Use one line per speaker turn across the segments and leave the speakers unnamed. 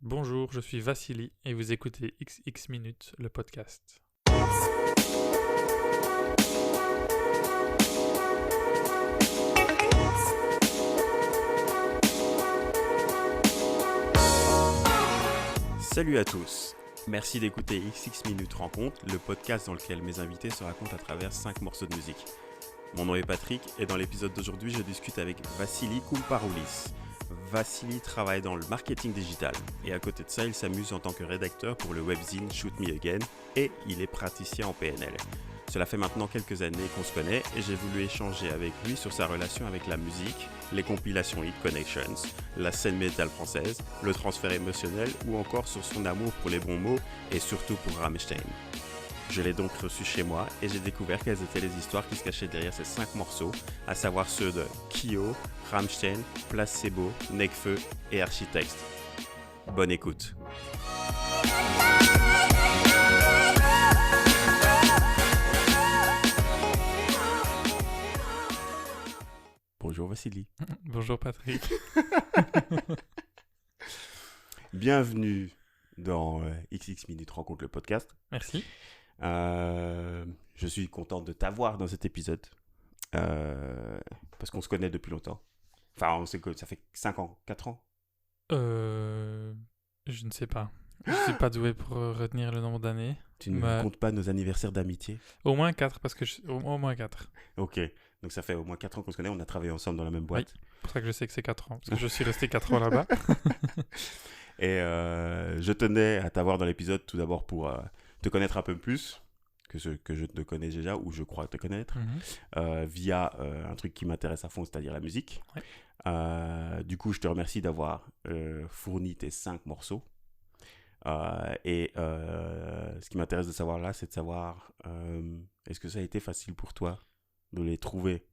Bonjour, je suis Vassili et vous écoutez XX Minutes, le podcast.
Salut à tous, merci d'écouter XX Minutes Rencontre, le podcast dans lequel mes invités se racontent à travers 5 morceaux de musique. Mon nom est Patrick et dans l'épisode d'aujourd'hui, je discute avec Vassili Komparoulis. Vassili travaille dans le marketing digital et à côté de ça, il s'amuse en tant que rédacteur pour le webzine Shoot Me Again et il est praticien en PNL. Cela fait maintenant quelques années qu'on se connaît et j'ai voulu échanger avec lui sur sa relation avec la musique, les compilations Hit Connections, la scène métal française, le transfert émotionnel ou encore sur son amour pour les bons mots et surtout pour Rammstein. Je l'ai donc reçu chez moi et j'ai découvert quelles étaient les histoires qui se cachaient derrière ces 5 morceaux, à savoir ceux de Kyo, Rammstein, Placebo, Nekfeu et Architecte. Bonne écoute. Bonjour Vassili.
Bonjour Patrick.
Bienvenue dans XX Minutes Rencontre, le podcast.
Merci.
Je suis content de t'avoir dans cet épisode parce qu'on se connaît depuis longtemps. Enfin, on sait que ça fait 5 ans, 4 ans.
Je ne sais pas. Je ne suis pas doué pour retenir le nombre d'années.
Tu ne comptes pas nos anniversaires d'amitié?
Au moins 4, parce que au moins 4.
Ok, donc ça fait au moins 4 ans qu'on se connaît, on a travaillé ensemble dans la même boîte.
Oui, c'est pour ça que je sais que c'est 4 ans, parce que je suis resté 4 ans là-bas.
Et je tenais à t'avoir dans l'épisode tout d'abord pour te connaître un peu plus que ce que je te connais déjà, ou je crois te connaître, via un truc qui m'intéresse à fond, c'est-à-dire la musique. Ouais. Du coup, je te remercie d'avoir fourni tes 5 morceaux. Et ce qui m'intéresse de savoir là, c'est de savoir est-ce que ça a été facile pour toi de les trouver?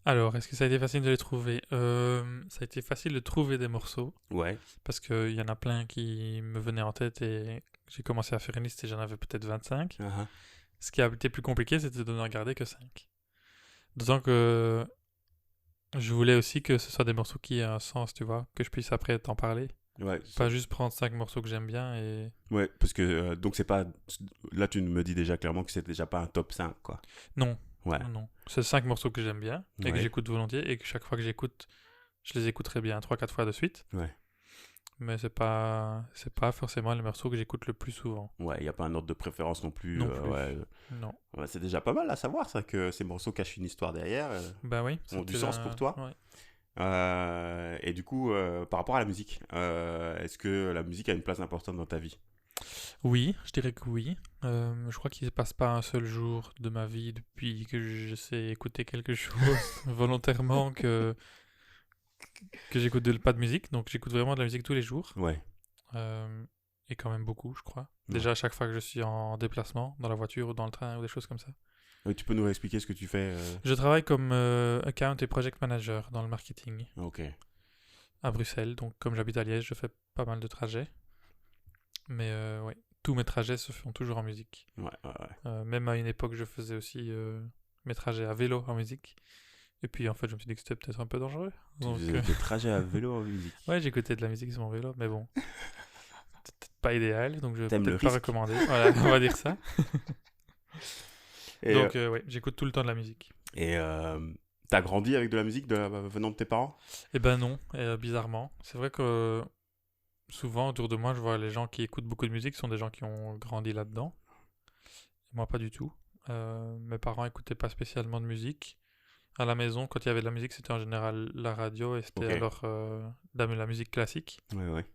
Alors, est-ce que ça a été facile de les trouver? Ça a été facile de trouver des morceaux.
Ouais.
Parce qu'il y en a plein qui me venaient en tête et j'ai commencé à faire une liste et j'en avais peut-être 25.
Uh-huh.
Ce qui a été plus compliqué, c'était de n'en garder que 5. D'autant que je voulais aussi que ce soit des morceaux qui aient un sens, tu vois, que je puisse après t'en parler.
Ouais,
pas juste prendre 5 morceaux que j'aime bien et...
Ouais, parce que donc c'est pas... Là, tu me dis déjà clairement que c'est déjà pas un top 5, quoi.
Non.
Ouais.
Non. C'est 5 morceaux que j'aime bien et que j'écoute volontiers et que chaque fois que j'écoute, je les écouterai bien 3-4 fois de suite.
Ouais.
Mais c'est pas forcément les morceaux que j'écoute le plus souvent.
Ouais, il n'y a pas un ordre de préférence non plus.
Non plus.
Ouais.
Non.
Ouais, c'est déjà pas mal à savoir, ça, que ces morceaux cachent une histoire derrière.
Bah oui.
Ont du sens pour toi.
Ouais.
Et du coup, par rapport à la musique, est-ce que la musique a une place importante dans ta vie?
Oui, je dirais que oui. Je crois qu'il ne se passe pas un seul jour de ma vie depuis que je sais écouter quelque chose volontairement que j'écoute pas de musique. Donc j'écoute vraiment de la musique tous les jours.
Ouais.
Et quand même beaucoup, je crois.
Ouais.
Déjà à chaque fois que je suis en déplacement, dans la voiture ou dans le train ou des choses comme ça.
Oui, tu peux nous expliquer ce que tu fais
Je travaille comme account et project manager dans le marketing.
Ok.
À Bruxelles. Donc comme j'habite à Liège, je fais pas mal de trajets. Mais ouais, tous mes trajets se font toujours en musique.
Ouais.
Même à une époque, je faisais aussi mes trajets à vélo en musique. Et puis en fait, je me suis dit que c'était peut-être un peu dangereux.
Tu faisais des trajets à vélo en musique?
Ouais, j'écoutais de la musique sur mon vélo, mais bon, c'était peut-être pas idéal, donc je vais
T'aimes
peut-être
le
pas
risque.
recommander. Voilà, on va dire ça.
Et
donc ouais, j'écoute tout le temps de la musique.
Et t'as grandi avec de la musique venant de tes parents?
Eh ben non, bizarrement. C'est vrai que souvent autour de moi, je vois les gens qui écoutent beaucoup de musique sont des gens qui ont grandi là-dedans. Moi, pas du tout. Mes parents écoutaient pas spécialement de musique. À la maison, quand il y avait de la musique, c'était en général la radio et c'était alors la musique classique,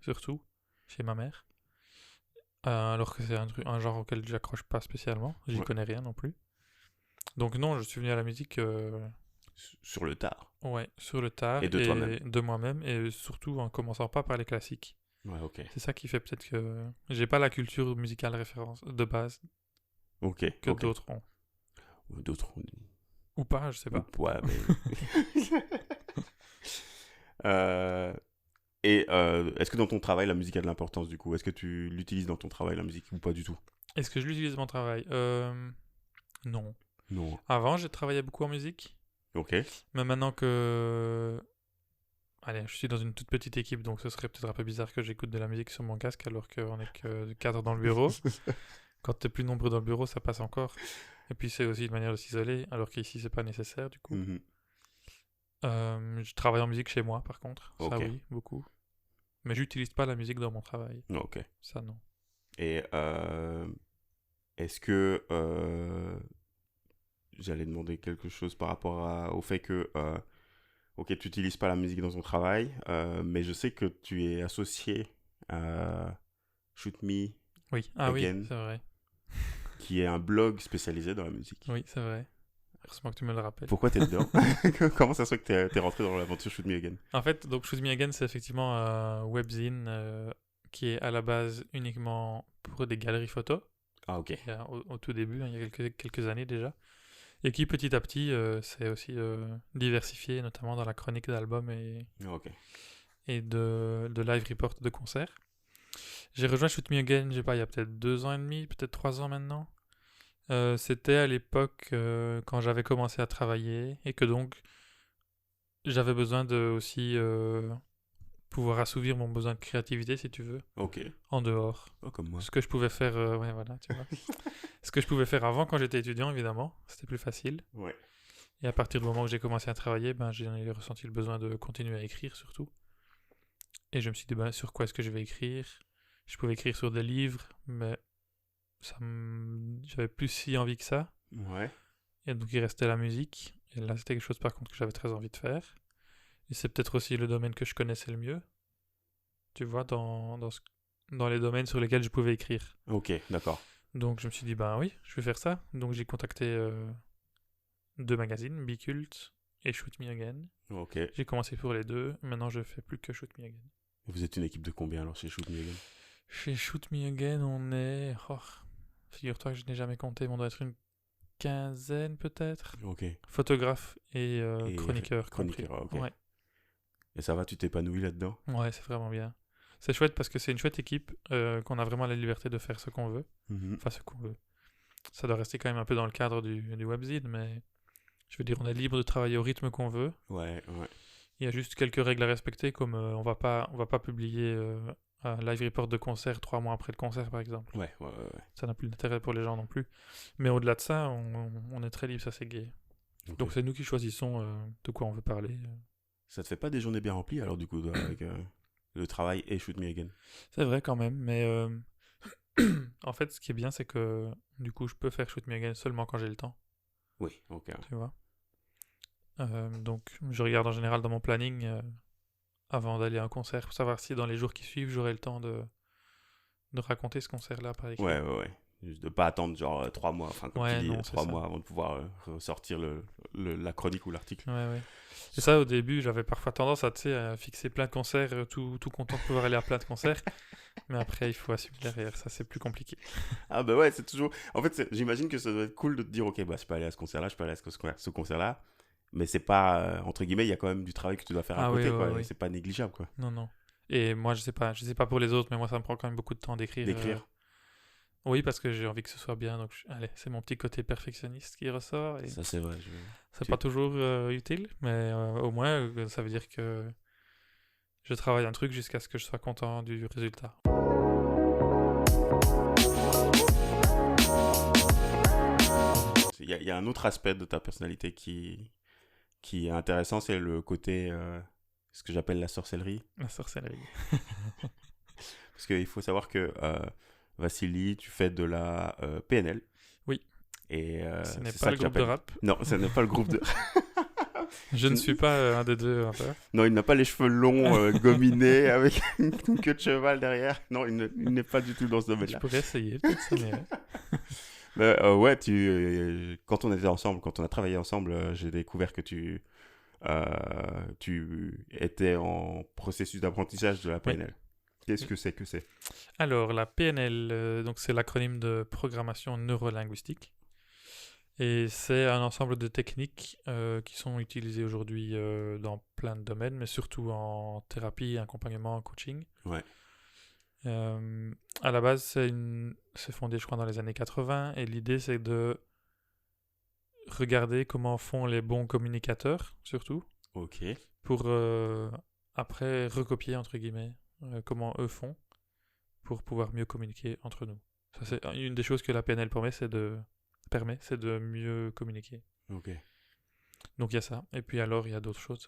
surtout, chez ma mère. Alors que c'est un genre auquel j'accroche pas spécialement. J'y connais rien non plus. Donc non, je suis venu à la musique...
sur le tard.
Ouais, sur le tard.
Et de toi-même.
De moi-même et surtout en commençant pas par les classiques.
Ouais, ok.
C'est ça qui fait peut-être que j'ai pas la culture musicale référence de base que d'autres ont.
D'autres ont...
Ou pas, je sais pas.
Ouais, mais... Et est-ce que dans ton travail, la musique a de l'importance du coup? Est-ce que tu l'utilises dans ton travail, la musique, ou pas du tout?
Est-ce que je l'utilise dans mon travail? Non.
Non.
Avant, j'ai travaillé beaucoup en musique.
Ok.
Mais maintenant que allez, je suis dans une toute petite équipe, donc ce serait peut-être un peu bizarre que j'écoute de la musique sur mon casque alors qu'on est que 4 dans le bureau. Quand t'es plus nombreux dans le bureau, ça passe encore. Et puis c'est aussi une manière de s'isoler, alors qu'ici c'est pas nécessaire du coup.
Mhm.
Je travaille en musique chez moi par contre, ça
Ok.
oui, beaucoup. Mais j'utilise pas la musique dans mon travail,
Ok.
ça non.
Et est-ce que j'allais demander quelque chose par rapport au fait que ok, tu n'utilises pas la musique dans ton travail, mais je sais que tu es associé à Shoot Me
Oui, oui,
Again,
c'est vrai.
qui est un blog spécialisé dans la musique.
Oui, c'est vrai. Heureusement que tu me le rappelles.
Pourquoi t'es dedans? Comment ça se fait que t'es rentré dans l'aventure Shoot Me Again?
En fait, donc Shoot Me Again, c'est effectivement un webzine qui est à la base uniquement pour des galeries photos.
Ah, ok.
Au tout début, hein, il y a quelques années déjà. Et qui petit à petit s'est aussi diversifié, notamment dans la chronique d'albums
Ah, ok.
et de live report de concerts. J'ai rejoint Shoot Me Again, je sais pas, il y a peut-être 2 ans et demi, peut-être 3 ans maintenant. C'était à l'époque quand j'avais commencé à travailler et que donc j'avais besoin de aussi pouvoir assouvir mon besoin de créativité, si tu veux,
Ok.
en dehors.
Oh, comme moi.
Ce que je pouvais faire, ouais, voilà, tu vois. Ce que je pouvais faire avant quand j'étais étudiant, évidemment, c'était plus facile.
Ouais.
Et à partir du moment où j'ai commencé à travailler, ben, j'ai ressenti le besoin de continuer à écrire surtout. Et je me suis dit, ben, sur quoi est-ce que je vais écrire? Je pouvais écrire sur des livres, mais j'avais plus si envie que ça.
Ouais.
Et donc il restait la musique. Et là, c'était quelque chose par contre que j'avais très envie de faire. Et c'est peut-être aussi le domaine que je connaissais le mieux. Tu vois, dans les domaines sur lesquels je pouvais écrire.
Ok, d'accord.
Donc je me suis dit, ben oui, je vais faire ça. Donc j'ai contacté 2 magazines, Bicult et Shoot Me Again.
Ok.
J'ai commencé pour les 2. Maintenant, je fais plus que Shoot Me Again.
Vous êtes une équipe de combien alors chez Shoot Me Again?
Chez Shoot Me Again, on est... Oh, figure-toi que je n'ai jamais compté, mais on doit être une quinzaine peut-être.
Ok.
Photographe et
Et
chroniqueur.
chroniqueur, ok.
Ouais.
Et ça va, tu t'épanouis là-dedans?
Ouais, c'est vraiment bien. C'est chouette parce que c'est une chouette équipe, qu'on a vraiment la liberté de faire ce qu'on veut.
Mhm.
Enfin, ce qu'on veut. Ça doit rester quand même un peu dans le cadre du webzine, mais je veux dire, on est libre de travailler au rythme qu'on veut.
Ouais, ouais.
Il y a juste quelques règles à respecter, comme on va pas publier un live report de concert 3 mois après le concert, par exemple.
Ouais, ouais, ouais.
Ça n'a plus d'intérêt pour les gens non plus. Mais au-delà de ça, on est très libre, ça c'est gay.
Ok.
Donc c'est nous qui choisissons de quoi on veut parler.
Ça te fait pas des journées bien remplies alors du coup avec le travail et Shoot Me Again?
C'est vrai quand même, mais en fait, ce qui est bien, c'est que du coup, je peux faire Shoot Me Again seulement quand j'ai le temps,
Oui, ok.
tu vois. Donc, je regarde en général dans mon planning avant d'aller à un concert pour savoir si dans les jours qui suivent, j'aurai le temps de raconter ce concert-là par écrit.
Ouais, ouais, ouais. Juste de pas attendre genre 3 mois, enfin comme
Ouais,
tu dis,
non, c'est
3
ça.
mois avant de pouvoir ressortir la chronique ou l'article.
Ouais, ouais. Et ça, au début, j'avais parfois tendance à, tu sais, à fixer plein de concerts, tout content de pouvoir aller à plein de concerts. Mais après, il faut assumer derrière. Ça, c'est plus compliqué.
Ah bah ouais, c'est toujours... En fait, j'imagine que ça doit être cool de te dire, ok, bah je peux aller à ce concert-là, je peux aller à ce concert-là. Mais c'est pas, entre guillemets, il y a quand même du travail que tu dois faire à
Ah oui,
côté,
oui,
quoi.
oui.
Et c'est pas négligeable, quoi.
Non, non. Et moi, je sais pas pour les autres, mais moi, ça me prend quand même beaucoup de temps d'écrire.
D'écrire.
Oui, parce que j'ai envie que ce soit bien. Donc, allez, c'est mon petit côté perfectionniste qui ressort. Et
Ça, c'est vrai.
c'est
tu-
pas toujours utile, mais au moins, ça veut dire que je travaille un truc jusqu'à ce que je sois content du résultat.
Il y a un autre aspect de ta personnalité qui est intéressant, c'est le côté, ce que j'appelle la sorcellerie.
La sorcellerie.
Parce qu'il faut savoir que, Vassili, tu fais de la PNL.
Oui.
Et
Ce n'est
c'est
pas
ça
le
que
groupe de
j'appelle...
rap.
Non, ce n'est pas le groupe de...
Je ne suis pas un des deux rappeurs.
Non, il n'a pas les cheveux longs, gominés, avec une queue de cheval derrière. Non, il n'est pas du tout dans ce
Je
domaine-là.
pourrais essayer, peut-être ça m'irait.
Ouais, quand on était ensemble, quand on a travaillé ensemble, j'ai découvert que tu étais en processus d'apprentissage de la PNL. Qu'est-ce que c'est?
Alors, la PNL, donc c'est l'acronyme de programmation neurolinguistique. Et c'est un ensemble de techniques qui sont utilisées aujourd'hui dans plein de domaines, mais surtout en thérapie, accompagnement, coaching.
Ouais.
À la base, c'est fondé, je crois, dans les années 80, et l'idée, c'est de regarder comment font les bons communicateurs, surtout,
Ok.
pour après recopier, entre guillemets, comment eux font pour pouvoir mieux communiquer entre nous. Ça, c'est une des choses que la PNL permet, c'est de mieux communiquer.
Ok.
Donc il y a ça. Et puis alors, il y a d'autres choses.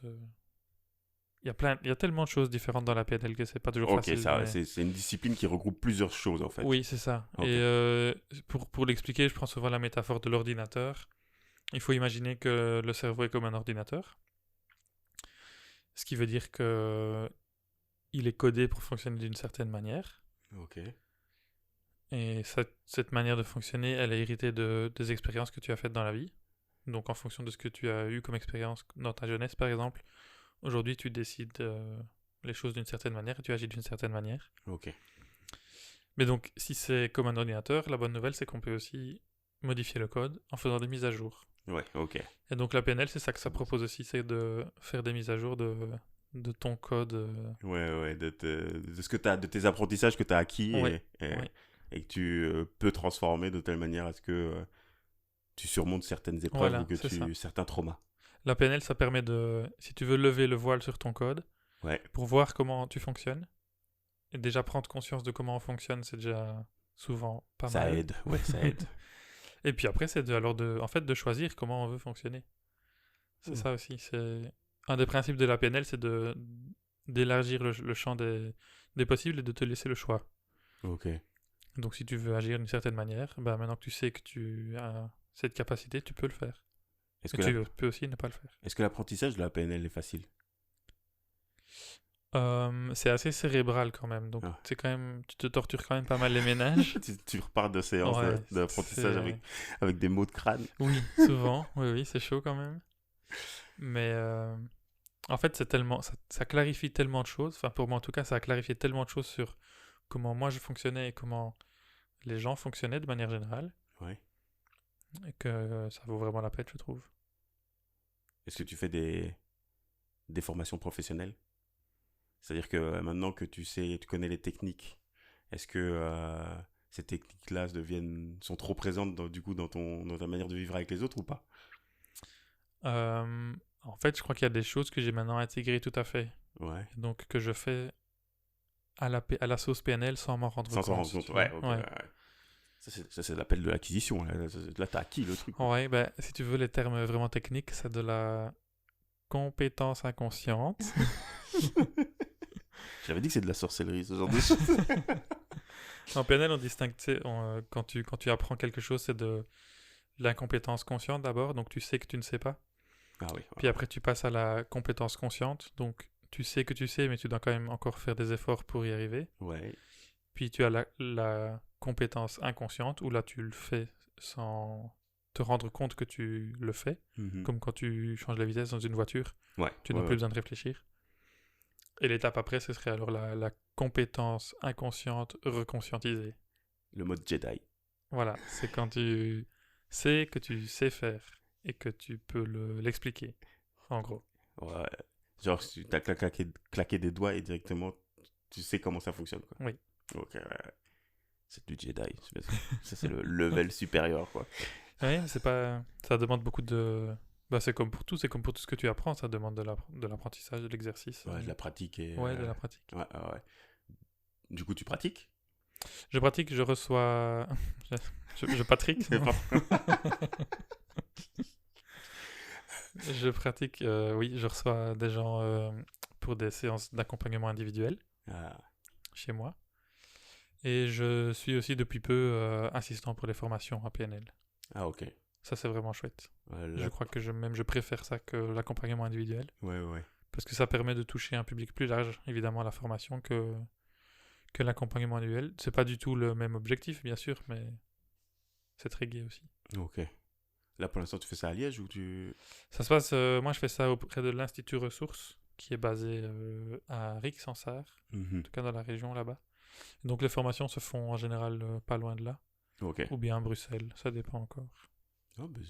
Il y a tellement de choses différentes dans la PNL que c'est pas toujours
Ok,
facile.
ça,
mais-
c'est une discipline qui regroupe plusieurs choses en fait.
Oui, c'est ça.
Ok.
Et pour l'expliquer, je prends souvent la métaphore de l'ordinateur. Il faut imaginer que le cerveau est comme un ordinateur. Ce qui veut dire que il est codé pour fonctionner d'une certaine manière.
Ok.
Et cette manière de fonctionner, elle est héritée des expériences que tu as faites dans la vie. Donc en fonction de ce que tu as eu comme expérience dans ta jeunesse, par exemple, aujourd'hui tu décides les choses d'une certaine manière et tu agis d'une certaine manière.
Ok.
Mais donc si c'est comme un ordinateur, la bonne nouvelle c'est qu'on peut aussi modifier le code en faisant des mises à jour.
Ouais, ok.
Et donc la PNL, c'est ça que ça propose aussi, c'est de faire des mises à jour de ton code.
Ouais, de ce que t'as, de tes apprentissages que tu as acquis
Ouais,
et,
ouais.
et que tu peux transformer de telle manière à ce que tu surmontes certaines épreuves
Voilà,
ou que
c'est ça.
certains traumas.
La PNL, ça permet de, si tu veux lever le voile sur ton code,
Ouais.
pour voir comment tu fonctionnes, et déjà prendre conscience de comment on fonctionne, c'est déjà souvent pas
Ça
mal.
aide, ouais, ça aide.
Et puis après, c'est en fait, de choisir comment on veut fonctionner. C'est
Mm.
ça aussi. Un des principes de la PNL, c'est d'élargir le champ des possibles et de te laisser le choix.
Ok.
Donc si tu veux agir d'une certaine manière, bah, maintenant que tu sais que tu as cette capacité, tu peux le faire.
Est-ce
Et
que,
tu peux aussi ne pas le faire.
est-ce que l'apprentissage de la PNL est facile?
C'est assez cérébral quand même, donc
Ah.
c'est quand même, tu te tortures quand même pas mal les ménages.
Tu repars de séances
Ouais,
d'apprentissage
c'est-
avec des mots de crâne.
Oui, souvent, oui, c'est chaud quand même. Mais en fait, ça clarifie tellement de choses. Enfin, pour moi en tout cas, ça a clarifié tellement de choses sur comment moi je fonctionnais et comment les gens fonctionnaient de manière générale,
Ouais.
et que ça vaut vraiment la peine, je trouve.
Est-ce que tu fais des formations professionnelles? C'est-à-dire que maintenant que tu connais les techniques, est-ce que ces techniques-là sont trop présentes du coup dans ta manière de vivre avec les autres ou pas?
En fait, je crois qu'il y a des choses que j'ai maintenant intégrées tout à fait.
Ouais.
Donc que je fais à la sauce PNL sans m'en rendre
Sans
compte.
s'en rendre
si
compte.
tu
Ouais,
veux.
ok,
Ouais.
ouais. Ça, c'est l'appel de l'acquisition. Là, t'as acquis le truc.
Ouais, ben, si tu veux les termes vraiment techniques, c'est de la compétence inconsciente.
J'avais dit que c'est de la sorcellerie, ce genre de choses.
En PNL, on distingue, tu sais, quand tu apprends quelque chose, c'est de l'incompétence consciente d'abord, donc tu sais que tu ne sais pas.
Ah oui.
Puis après, tu passes à la compétence consciente, donc tu sais que tu sais, mais tu dois quand même encore faire des efforts pour y arriver.
Ouais.
Puis tu as la compétence inconsciente, où là, tu le fais sans te rendre compte que tu le fais,
Mhm.
comme quand tu changes la vitesse dans une voiture,
Ouais.
tu
ouais,
n'as plus besoin de réfléchir. Et l'étape après, ce serait alors la compétence inconsciente reconscientisée.
Le mode Jedi.
Voilà, c'est quand tu sais que tu sais faire et que tu peux l'expliquer, en gros.
Ouais. Genre, tu as claqué des doigts et directement, tu sais comment ça fonctionne, quoi.
Oui.
Ok, ouais. C'est du Jedi. Ça, c'est le level supérieur, quoi.
Oui, mais c'est pas... Ça demande beaucoup de... Bah, c'est comme pour tout ce que tu apprends, ça demande de l'apprentissage, de l'exercice.
Ouais, de la pratique et...
Ouais, de la pratique.
Ouais, ouais. Du coup, tu pratiques?
Je pratique, je reçois... je pratique, non. Je pratique, oui, je reçois des gens pour des séances d'accompagnement individuel
Ah,
chez moi. Et je suis aussi depuis peu assistant pour les formations à PNL.
ah ok.
Ça, c'est vraiment chouette.
Ouais,
Je crois que je préfère ça que l'accompagnement individuel.
ouais.
Parce que ça permet de toucher un public plus large, évidemment, à la formation que l'accompagnement individuel. C'est pas du tout le même objectif, bien sûr, mais c'est très gai aussi.
Ok. Là, pour l'instant, tu fais ça à Liège ou tu...
Ça se passe, moi, je fais ça auprès de l'Institut Ressources, qui est basé à Rixensart, en tout cas dans la région là-bas. Donc les formations se font en général pas loin de là,
Ok.
ou bien à Bruxelles, ça dépend encore.
Oh, ben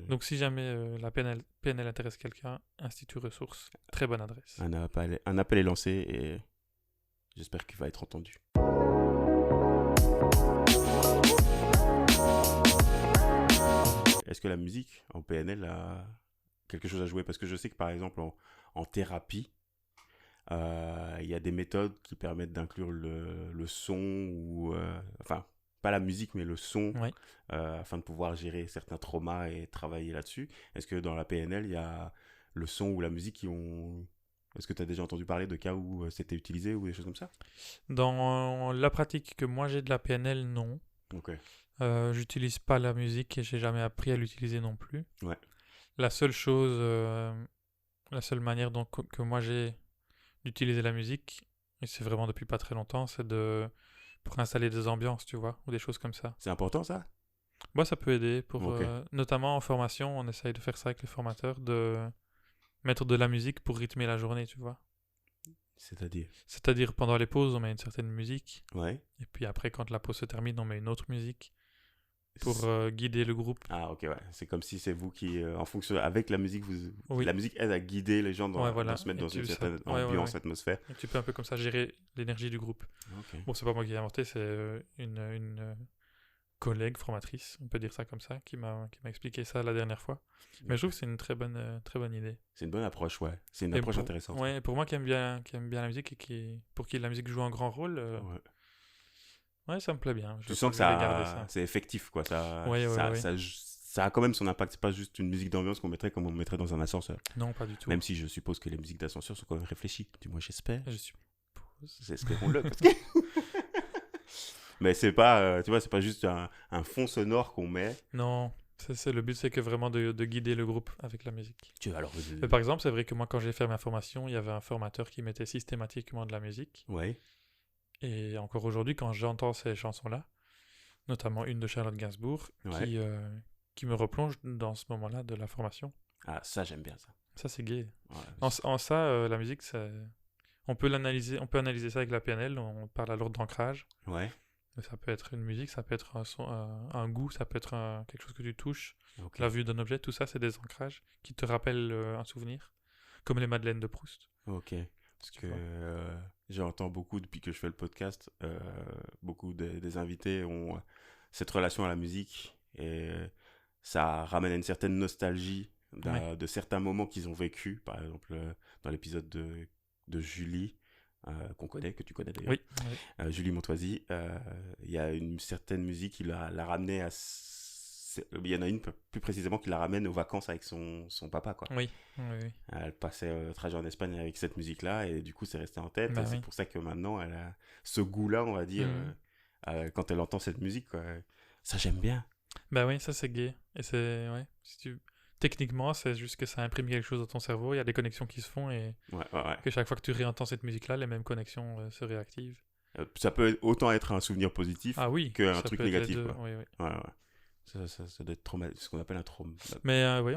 Donc si jamais la PNL intéresse quelqu'un, Institut Ressources, très bonne adresse.
Un appel est lancé et j'espère qu'il va être entendu. Est-ce que la musique en PNL a quelque chose à jouer? Parce que je sais que par exemple en thérapie, Il y a des méthodes qui permettent d'inclure le son ou... enfin, pas la musique, mais le son,
Oui.
afin de pouvoir gérer certains traumas et travailler là-dessus. Est-ce que dans la PNL, il y a le son ou la musique qui ont... Est-ce que tu as déjà entendu parler de cas où c'était utilisé ou des choses comme ça?
Dans la pratique que moi j'ai de la PNL, non.
Ok.
J'utilise pas la musique et j'ai jamais appris à l'utiliser non plus.
Ouais.
La seule chose, la seule manière que moi j'ai d'utiliser la musique, et c'est vraiment depuis pas très longtemps, c'est pour installer des ambiances, tu vois, ou des choses comme ça.
C'est important ça?
Moi, ça peut aider
Ok.
notamment en formation, on essaye de faire ça avec les formateurs, de mettre de la musique pour rythmer la journée, tu vois.
C'est-à-dire?
C'est-à-dire pendant les pauses, on met une certaine musique,
Ouais.
et puis après, quand la pause se termine, on met une autre musique pour guider le groupe.
Ah ok, ouais. C'est comme si c'est vous qui, en fonction, avec la musique,
Oui,
la musique aide à guider les gens
ouais,
dans
voilà.
se mettre
Et
dans une
tu,
certaine
ouais, ouais,
ambiance,
ouais.
atmosphère.
Et tu peux un peu comme ça gérer l'énergie du groupe.
Ok.
Bon, c'est pas moi qui l'ai inventé, c'est une collègue formatrice, on peut dire ça comme ça, qui m'a expliqué ça la dernière fois. Mais je trouve que c'est une très bonne idée.
C'est une bonne approche, ouais. C'est une
Et
approche intéressante.
ouais, et pour moi qui aime bien la musique et pour qui la musique joue un grand rôle,
Ouais.
ouais, ça me plaît bien.
Tu
Je crois
sens
que
que
je vais garder
ça,
ça.
c'est effectif, quoi.
Ouais, ouais, ouais.
Ça a quand même son impact. C'est pas juste une musique d'ambiance qu'on mettrait comme on mettrait dans un ascenseur.
Non, pas du tout.
Même si je suppose que les musiques d'ascenseur sont quand même réfléchies. Du moins, j'espère.
Je suppose.
Espérons-le. Parce que... Mais c'est pas, tu vois, c'est pas juste un fond sonore qu'on met.
Non, le but, c'est que vraiment de guider le groupe avec la musique.
Alors,
Mais par exemple, c'est vrai que moi, quand j'ai fait ma formation, il y avait un formateur qui mettait systématiquement de la musique.
ouais.
Et encore aujourd'hui, quand j'entends ces chansons-là, notamment une de Charlotte Gainsbourg,
Ouais.
qui me replonge dans ce moment-là de la formation.
Ah, ça, j'aime bien ça.
Ça, c'est gay.
Ouais.
En ça, la musique, on peut analyser ça avec la PNL, on parle alors d'ancrage.
Ouais.
Mais ça peut être une musique, ça peut être un son, un goût, ça peut être quelque chose que tu touches,
Ok.
la vue d'un objet, tout ça, c'est des ancrages qui te rappellent un souvenir, comme les madeleines de Proust.
Ok. Parce
Tu
que
vois.
j'entends beaucoup, depuis que je fais le podcast, beaucoup des invités ont cette relation à la musique et ça ramène à une certaine nostalgie
Ouais.
de certains moments qu'ils ont vécu. Par exemple, dans l'épisode de Julie, qu'on connaît, que tu connais d'ailleurs,
Oui, oui.
Julie Montoisy, il y a une certaine musique qui l'a ramené à... Il y en a une plus précisément qui la ramène aux vacances avec son papa, quoi.
Oui, oui, oui.
Elle passait le trajet en Espagne avec cette musique-là et du coup c'est resté en tête.
Bah
Et c'est
oui.
pour ça que maintenant elle a ce goût-là, on va dire,
Mhm.
quand elle entend cette musique, quoi. Ça j'aime bien.
Bah oui, ça c'est gay. Et c'est, ouais, techniquement, c'est juste que ça imprime quelque chose dans ton cerveau, il y a des connexions qui se font et
Ouais, ouais, ouais.
que chaque fois que tu réentends cette musique-là, les mêmes connexions se réactivent.
Ça peut autant être un souvenir positif
Ah oui,
qu'un
ça
truc
peut être les
négatif,
deux,
quoi.
oui, oui.
Ouais, ouais. Ça doit être ce qu'on appelle un trauma.
Mais oui,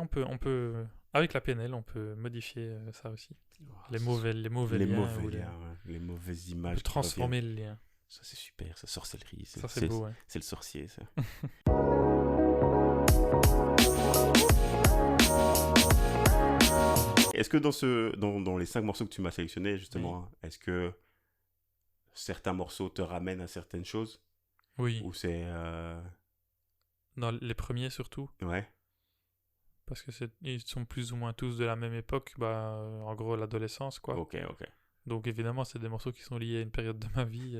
avec la PNL, on peut modifier ça aussi. Les mauvais
Les
liens,
mauvais
ou
liens, ouais. Les mauvaises
on peut
images qui
transformer
reviennent.
le lien.
Ça c'est super, ça sorcellerie.
Ça, c'est beau, ouais.
C'est le sorcier, ça. Est-ce que dans les 5 morceaux que tu m'as sélectionnés, justement, est-ce que certains morceaux te ramènent à certaines choses?
Oui,
Ou c'est...
dans les premiers surtout,
Ouais.
parce que ils sont plus ou moins tous de la même époque, bah, en gros l'adolescence, quoi.
Ok, ok.
Donc évidemment, c'est des morceaux qui sont liés à une période de ma vie.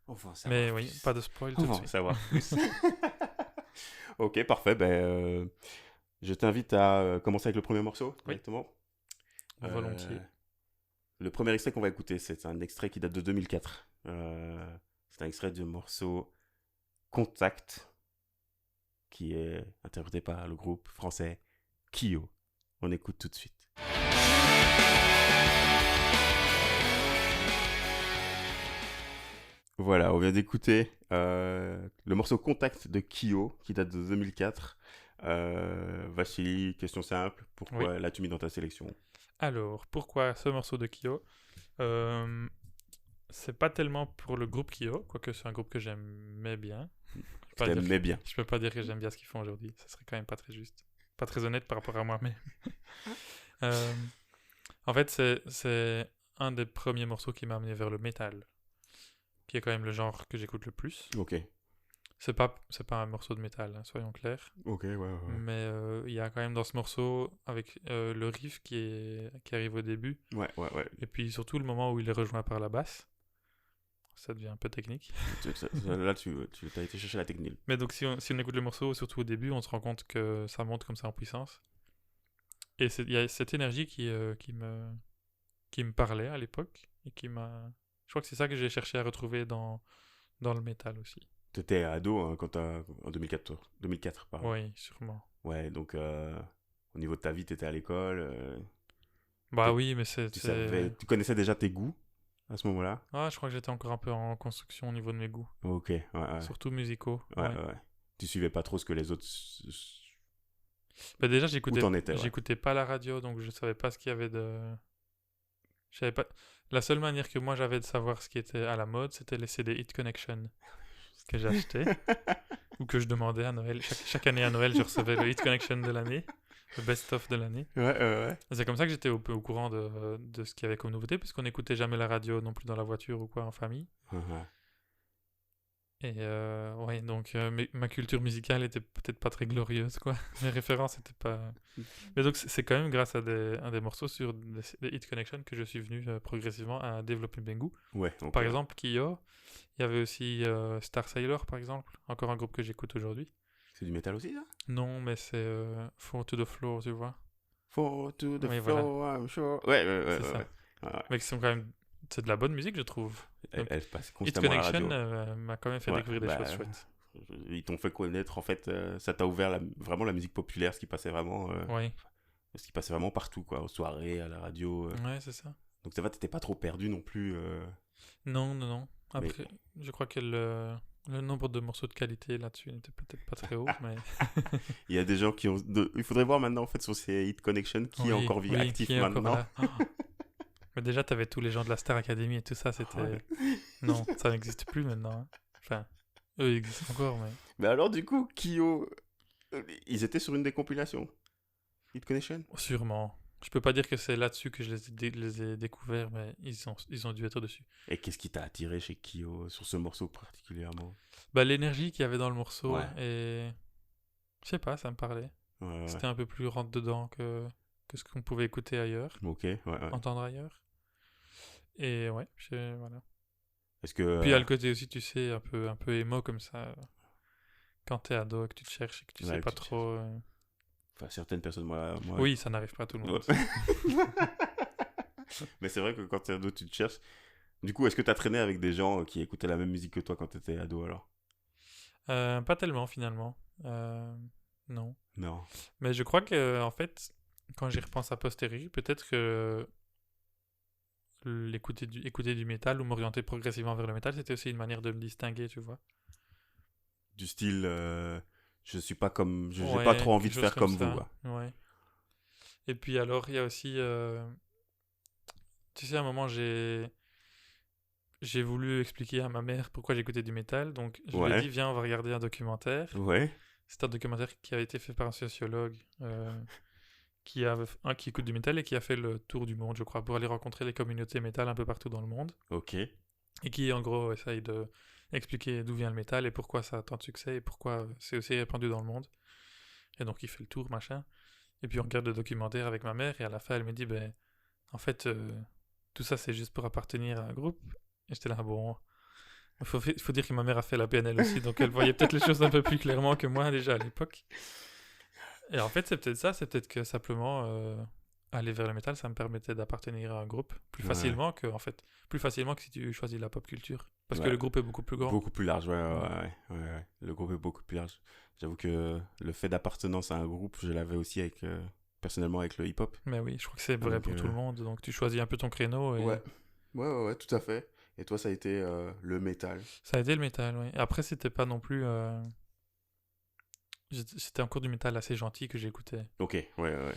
On va en savoir
Mais
plus.
oui, pas de spoil
On
tout de
va en
suite.
savoir plus. Ok, parfait. Je t'invite à commencer avec le premier morceau,
Oui.
directement.
Volontiers.
Le premier extrait qu'on va écouter, c'est un extrait qui date de 2004. C'est un extrait du morceau Contact, qui est interprété par le groupe français Kyo. On écoute tout de suite. Voilà, on vient d'écouter le morceau Contact de Kyo, qui date de 2004. Vassili, question simple, pourquoi l'as-tu mis dans ta sélection?
Alors, pourquoi ce morceau de Kyo? C'est pas tellement pour le groupe Kyo, quoique c'est un groupe que j'aimais bien.
T'aimais bien.
Je peux pas dire que j'aime bien ce qu'ils font aujourd'hui, ça serait quand même pas très juste. Pas très honnête par rapport à moi, mais... en fait, c'est un des premiers morceaux qui m'a amené vers le métal, qui est quand même le genre que j'écoute le plus.
Ok.
C'est pas un morceau de métal, hein, soyons clairs.
Ok, ouais.
Mais il y a quand même dans ce morceau, avec le riff qui arrive au début,
Ouais.
et puis surtout le moment où il est rejoint par la basse, ça devient un peu technique.
Là, tu as été chercher la technique.
Mais donc si on écoute le morceau, surtout au début, on se rend compte que ça monte comme ça en puissance. Et il y a cette énergie qui me parlait à l'époque, et qui m'a... Je crois que c'est ça que j'ai cherché à retrouver dans le métal aussi.
T'étais ado hein, en 2004, pardon.
Oui, sûrement.
Ouais, donc au niveau de ta vie, t'étais à l'école.
Bah oui, mais
Tu connaissais déjà tes goûts à ce moment-là?
Ah, je crois que j'étais encore un peu en construction au niveau de mes goûts.
Ok, ouais.
Surtout musicaux.
Ouais. Tu suivais pas trop ce que les autres.
Bah déjà,
Où t'en étais, ouais.
j'écoutais pas la radio, donc je savais pas ce qu'il y avait de... Je savais pas... La seule manière que moi j'avais de savoir ce qui était à la mode, c'était les CD Hit Connection que j'achetais ou que je demandais à Noël. Chaque année à Noël, je recevais le Hit Connection de l'année, le best-of de l'année.
Ouais.
Et c'est comme ça que j'étais au courant de ce qu'il y avait comme nouveauté, puisqu'on n'écoutait jamais la radio non plus dans la voiture ou quoi en famille. Et ouais, donc ma culture musicale était peut-être pas très glorieuse, quoi. Mes références étaient pas... Mais donc c'est quand même grâce à des morceaux sur des Hit Connection que je suis venu progressivement à développer mes goûts.
Ouais, okay.
Par exemple, Kyo, il y avait aussi Star Sailor, par exemple, encore un groupe que j'écoute aujourd'hui.
C'est du métal aussi, ça?
Non, mais c'est Fall to the Floor, tu vois.
Fall to the
oui,
floor,
voilà.
I'm sure. Ouais.
C'est ça.
Ouais.
Mais qui sont quand même... C'est de la bonne musique, je trouve.
Elle passe
Hit
constamment à la radio.
Connection m'a quand même fait découvrir des choses chouettes.
Ils t'ont fait connaître, en fait, ça t'a ouvert vraiment la musique populaire, ce qui passait vraiment, ce qui passait vraiment partout, quoi, aux soirées, à la radio.
Ouais, c'est ça.
Donc ça va, t'étais pas trop perdu non plus.
Non. Après, je crois que le nombre de morceaux de qualité là-dessus n'était peut-être pas très haut, mais...
Il y a des gens qui ont... Il faudrait voir maintenant, en fait, sur ces Hit Connection, qui est encore actif maintenant.
Mais déjà, t'avais tous les gens de la Star Academy et tout ça, c'était... Ouais. Non, ça n'existe plus maintenant. Hein. Enfin, eux, ils existent encore, mais...
Mais alors, du coup, Kyo... Ils étaient sur une des compilations Hit Connection?
Sûrement. Je peux pas dire que c'est là-dessus que je les ai découverts, mais ils ont dû être dessus.
Et qu'est-ce qui t'a attiré chez Kyo sur ce morceau particulièrement?
Bah, l'énergie qu'il y avait dans le morceau, et... Je sais pas, ça me parlait.
Ouais.
C'était un peu plus rentre-dedans que ce qu'on pouvait écouter ailleurs.
Ok, ouais.
Entendre ailleurs. Et ouais, voilà.
Est-ce que...
Puis il y a le côté aussi, tu sais, un peu émo comme ça. Quand t'es ado et que tu te cherches et que tu sais pas trop...
Enfin, certaines personnes, moi...
Oui, ça n'arrive pas à tout le monde.
Mais c'est vrai que quand t'es ado, tu te cherches. Du coup, est-ce que t'as traîné avec des gens qui écoutaient la même musique que toi quand t'étais ado, alors?
Pas tellement, finalement. Non.
Non.
Mais je crois que, en fait, quand j'y repense a posteriori, peut-être que écouter du métal ou m'orienter progressivement vers le métal, c'était aussi une manière de me distinguer, tu vois.
Du style, je suis pas comme... J'ai pas trop envie de faire comme vous, quoi.
Ouais. Et puis alors, il y a aussi... Tu sais, à un moment, j'ai voulu expliquer à ma mère pourquoi j'écoutais du métal. Donc, je lui ai dit, viens, on va regarder un documentaire.
Ouais.
C'est un documentaire qui a été fait par un sociologue qui écoute du métal et qui a fait le tour du monde, je crois, pour aller rencontrer les communautés métal un peu partout dans le monde.
Ok.
Et qui, en gros, essaye d'expliquer d'où vient le métal et pourquoi ça a tant de succès et pourquoi c'est aussi répandu dans le monde. Et donc, il fait le tour, machin. Et puis, on regarde le documentaire avec ma mère et à la fin, elle me dit, ben, en fait, tout ça, c'est juste pour appartenir à un groupe. Et j'étais là, bon... Il faut dire que ma mère a fait la PNL aussi, donc elle voyait peut-être les choses un peu plus clairement que moi déjà à l'époque. Et en fait, c'est peut-être ça, c'est peut-être que simplement aller vers le métal, ça me permettait d'appartenir à un groupe plus facilement que si tu choisis la pop culture. Parce que le groupe est beaucoup plus grand.
Beaucoup plus large, ouais. Le groupe est beaucoup plus large. J'avoue que le fait d'appartenance à un groupe, je l'avais aussi personnellement avec le hip-hop.
Mais oui, je crois que c'est vrai pour tout le monde, donc tu choisis un peu ton créneau. Et...
Ouais, tout à fait. Et toi, ça a été le métal?
Ça a été le métal, oui. Après, c'était pas non plus... C'était encore du métal assez gentil que j'écoutais.
Ok, ouais.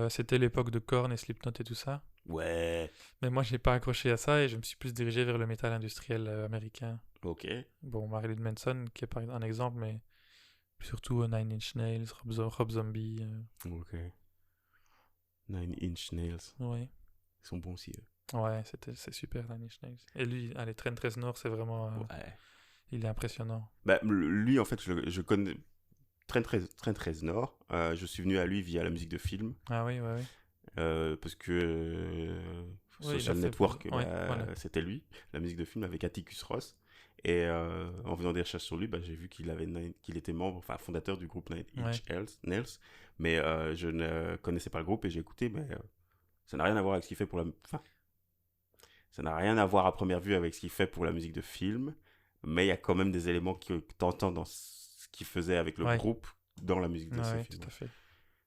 C'était l'époque de Korn et Slipknot et tout ça.
Ouais.
Mais moi, j'ai pas accroché à ça et je me suis plus dirigé vers le métal industriel américain.
Ok.
Bon, Marilyn Manson, qui est pas un exemple, mais surtout Nine Inch Nails, Rob Zombie.
Ok. Nine Inch Nails.
Ouais.
Ils sont bons aussi, eux.
Ouais, c'est super, Nine Inch Nails. Et lui, allez, Trent Reznor, c'est vraiment...
Ouais.
Il est impressionnant.
Bah, lui, en fait, je connais Trent Reznor. Je suis venu à lui via la musique de film.
Ah oui, oui, oui.
Parce que
Oui, il a
Social
fait
Network,
plusieurs- ouais, voilà.
c'était lui, la musique de film avec Atticus Ross. Et en faisant des recherches sur lui, j'ai vu qu'il était membre, enfin fondateur du groupe Nine Inch Nails. Mais je ne connaissais pas le groupe et j'ai écouté, mais ça n'a rien à voir avec ce qu'il fait pour la... Enfin, ça n'a rien à voir à première vue avec ce qu'il fait pour la musique de film, mais il y a quand même des éléments que tu entends dans ce qu'il faisait avec le groupe dans la musique de ce film.
Tout à fait.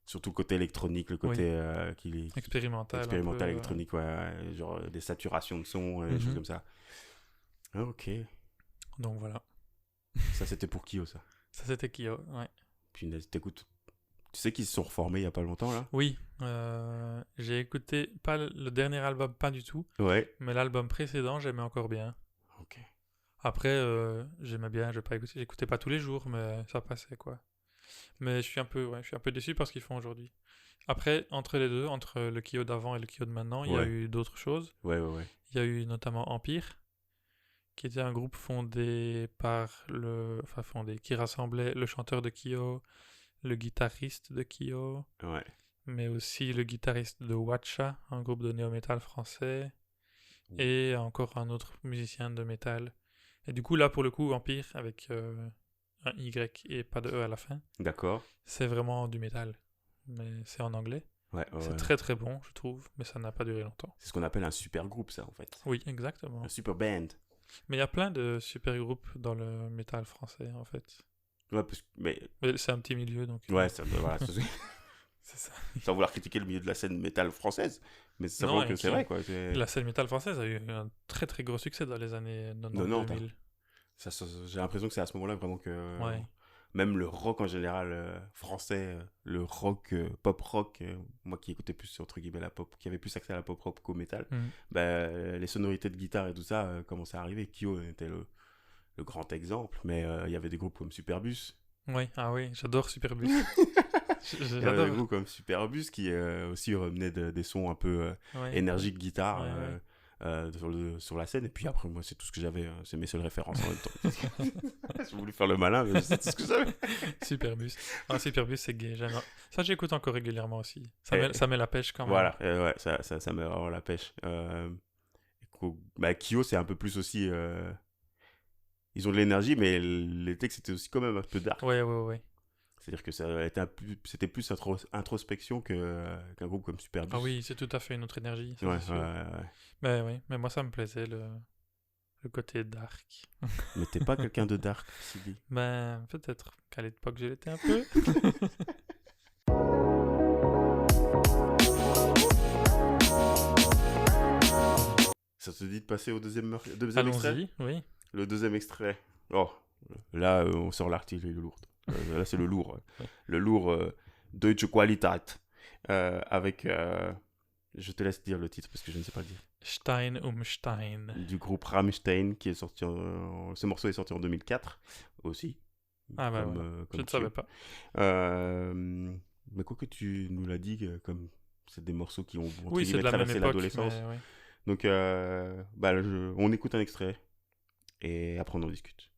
Surtout le côté électronique, le côté
expérimental
électronique, ouais, genre des saturations de son, des choses comme ça. Ah, ok.
Donc voilà.
Ça, c'était pour Kyo, ça.
Ça, c'était Kyo, ouais.
Puis, t'écoutes. Tu sais qu'ils se sont reformés il y a pas longtemps, là?
Oui. J'ai écouté, pas le dernier album, pas du tout.
Ouais.
Mais l'album précédent, j'aimais encore bien.
Ok.
Après, j'aimais bien, j'écoutais pas tous les jours, mais ça passait, quoi. Mais je suis un peu déçu par ce qu'ils font aujourd'hui. Après, entre les deux, entre le Kyo d'avant et le Kyo de maintenant, il y a eu d'autres choses.
Ouais.
Il y a eu notamment Empire, qui était un groupe qui rassemblait le chanteur de Kyo, le guitariste de Kyo, mais aussi le guitariste de Watcha, un groupe de néo-metal français, et encore un autre musicien de métal. Et du coup, là, pour le coup, Empire, avec un Y et pas de E à la fin.
D'accord.
C'est vraiment du métal, mais c'est en anglais. C'est très très bon, je trouve, mais ça n'a pas duré longtemps.
C'est ce qu'on appelle un super groupe, ça, en fait.
Oui, exactement.
Un super band.
Mais il y a plein de super groupes dans le métal français, en fait.
Ouais, mais
c'est un petit milieu, donc...
Ouais, voilà,
c'est ça.
Sans vouloir critiquer le milieu de la scène métal française, mais c'est vrai que c'est vrai, quoi.
La scène métal française a eu un très très gros succès dans les années 90-2000.
J'ai l'impression que c'est à ce moment-là vraiment que... Même le rock en général français, le rock, pop rock, moi qui écoutais plus entre guillemets la pop, qui avait plus accès à la pop rock qu'au métal, les sonorités de guitare et tout ça commençaient à arriver. Kyo était le grand exemple, mais il y avait des groupes comme Superbus.
Oui, j'adore Superbus.
Il y avait des groupes comme Superbus qui aussi remenaient des sons un peu énergiques guitare sur la scène. Et puis après, moi, c'est tout ce que j'avais. C'est mes seules références en même temps. J'ai voulu faire le malin, mais c'est tout ce que j'avais.
Superbus. Superbus, c'est gay. Ça, j'écoute encore régulièrement aussi. Ça met la pêche quand même.
Voilà, ça met vraiment la pêche. Kyo, c'est un peu plus aussi... Ils ont de l'énergie, mais les textes étaient aussi quand même un peu dark.
Ouais.
C'est-à-dire que c'était plus introspection qu'un groupe comme Superbus.
Ah oui, c'est tout à fait une autre énergie. Ça,
ouais.
Mais moi, ça me plaisait, le côté dark.
Mais t'es pas quelqu'un de dark, Sylvie.
Peut-être qu'à l'époque, je l'étais un peu.
Ça te dit de passer au deuxième extrait ?
Allons-y, oui.
Le deuxième extrait. Oh, là, on sort l'article lourd. Là, c'est le lourd. Le lourd Deutsche Qualität. Avec... je te laisse dire le titre parce que je ne sais pas le dire.
Stein um Stein.
Du groupe Rammstein qui est sorti ce morceau est sorti en 2004 aussi.
Ah bah comme je ne savais pas.
Mais quoi que tu nous l'as dit, comme c'est des morceaux qui ont
c'est de la
traversé
même époque,
l'adolescence. Donc on écoute un extrait et après on en discute.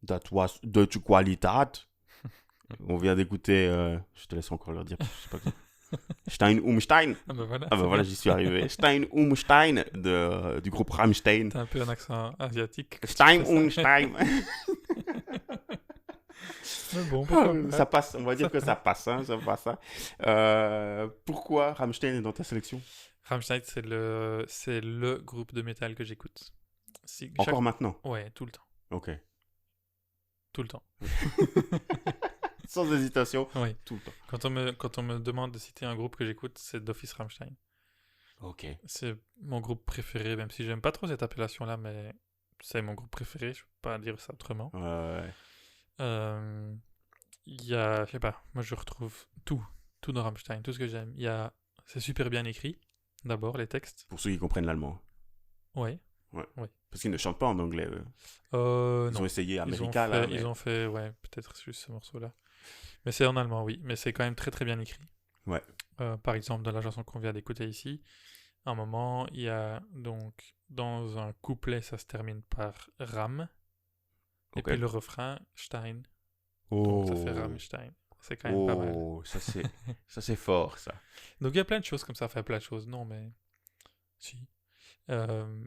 That was Deutsche Qualität. On vient d'écouter, je te laisse encore leur dire, je sais pas quoi. Stein um Stein.
Ah bah
voilà, j'y suis arrivé. Stein um Stein du groupe Rammstein.
T'as un peu un accent asiatique.
Stein um Stein.
Mais bon,
ça passe, on va dire que ça passe. Pourquoi Rammstein est dans ta sélection ?
Rammstein, c'est le groupe de métal que j'écoute.
Encore maintenant ?
Ouais, tout le temps.
Ok.
Tout le temps.
Sans hésitation,
oui.
Tout le temps.
Quand on me demande de citer un groupe que j'écoute, c'est d'office Rammstein.
Ok.
C'est mon groupe préféré, même si j'aime pas trop cette appellation-là, mais c'est mon groupe préféré, je peux pas dire ça autrement.
Ouais.
Il y a, je sais pas, moi je retrouve tout dans Rammstein, tout ce que j'aime. C'est super bien écrit, d'abord, les textes.
Pour ceux qui comprennent l'allemand.
Ouais.
Parce qu'ils ne chantent pas en anglais, eux. Ils ont essayé America, là.
Ils ont fait, peut-être juste ce morceau-là. Mais c'est en allemand, oui. Mais c'est quand même très très bien écrit.
Ouais.
Par exemple, dans la chanson qu'on vient d'écouter ici, À un moment, il y a donc dans un couplet, ça se termine par Ram. Et
Ok.
puis le refrain, Stein. Donc ça fait
Oh,
Rammstein. C'est quand même pas mal.
oh, ça c'est fort, ça.
Donc il y a plein de choses comme ça, enfin plein de choses, non mais si. Euh,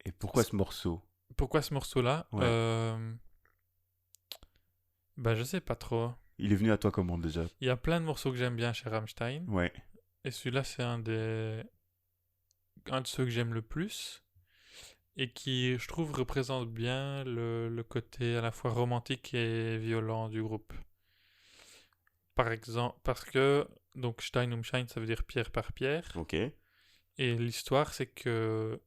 Et pourquoi ce morceau?
Pourquoi ce morceau-là
Ouais.
Ben je sais pas trop.
Il est venu à toi comment déjà?
Il y a plein de morceaux que j'aime bien chez Rammstein.
Ouais.
Et celui-là c'est un de ceux que j'aime le plus. Et qui, je trouve, représente bien le côté à la fois romantique et violent du groupe. Par exemple, parce que, donc Stein um Stein, ça veut dire pierre par pierre.
Ok.
Et l'histoire, c'est que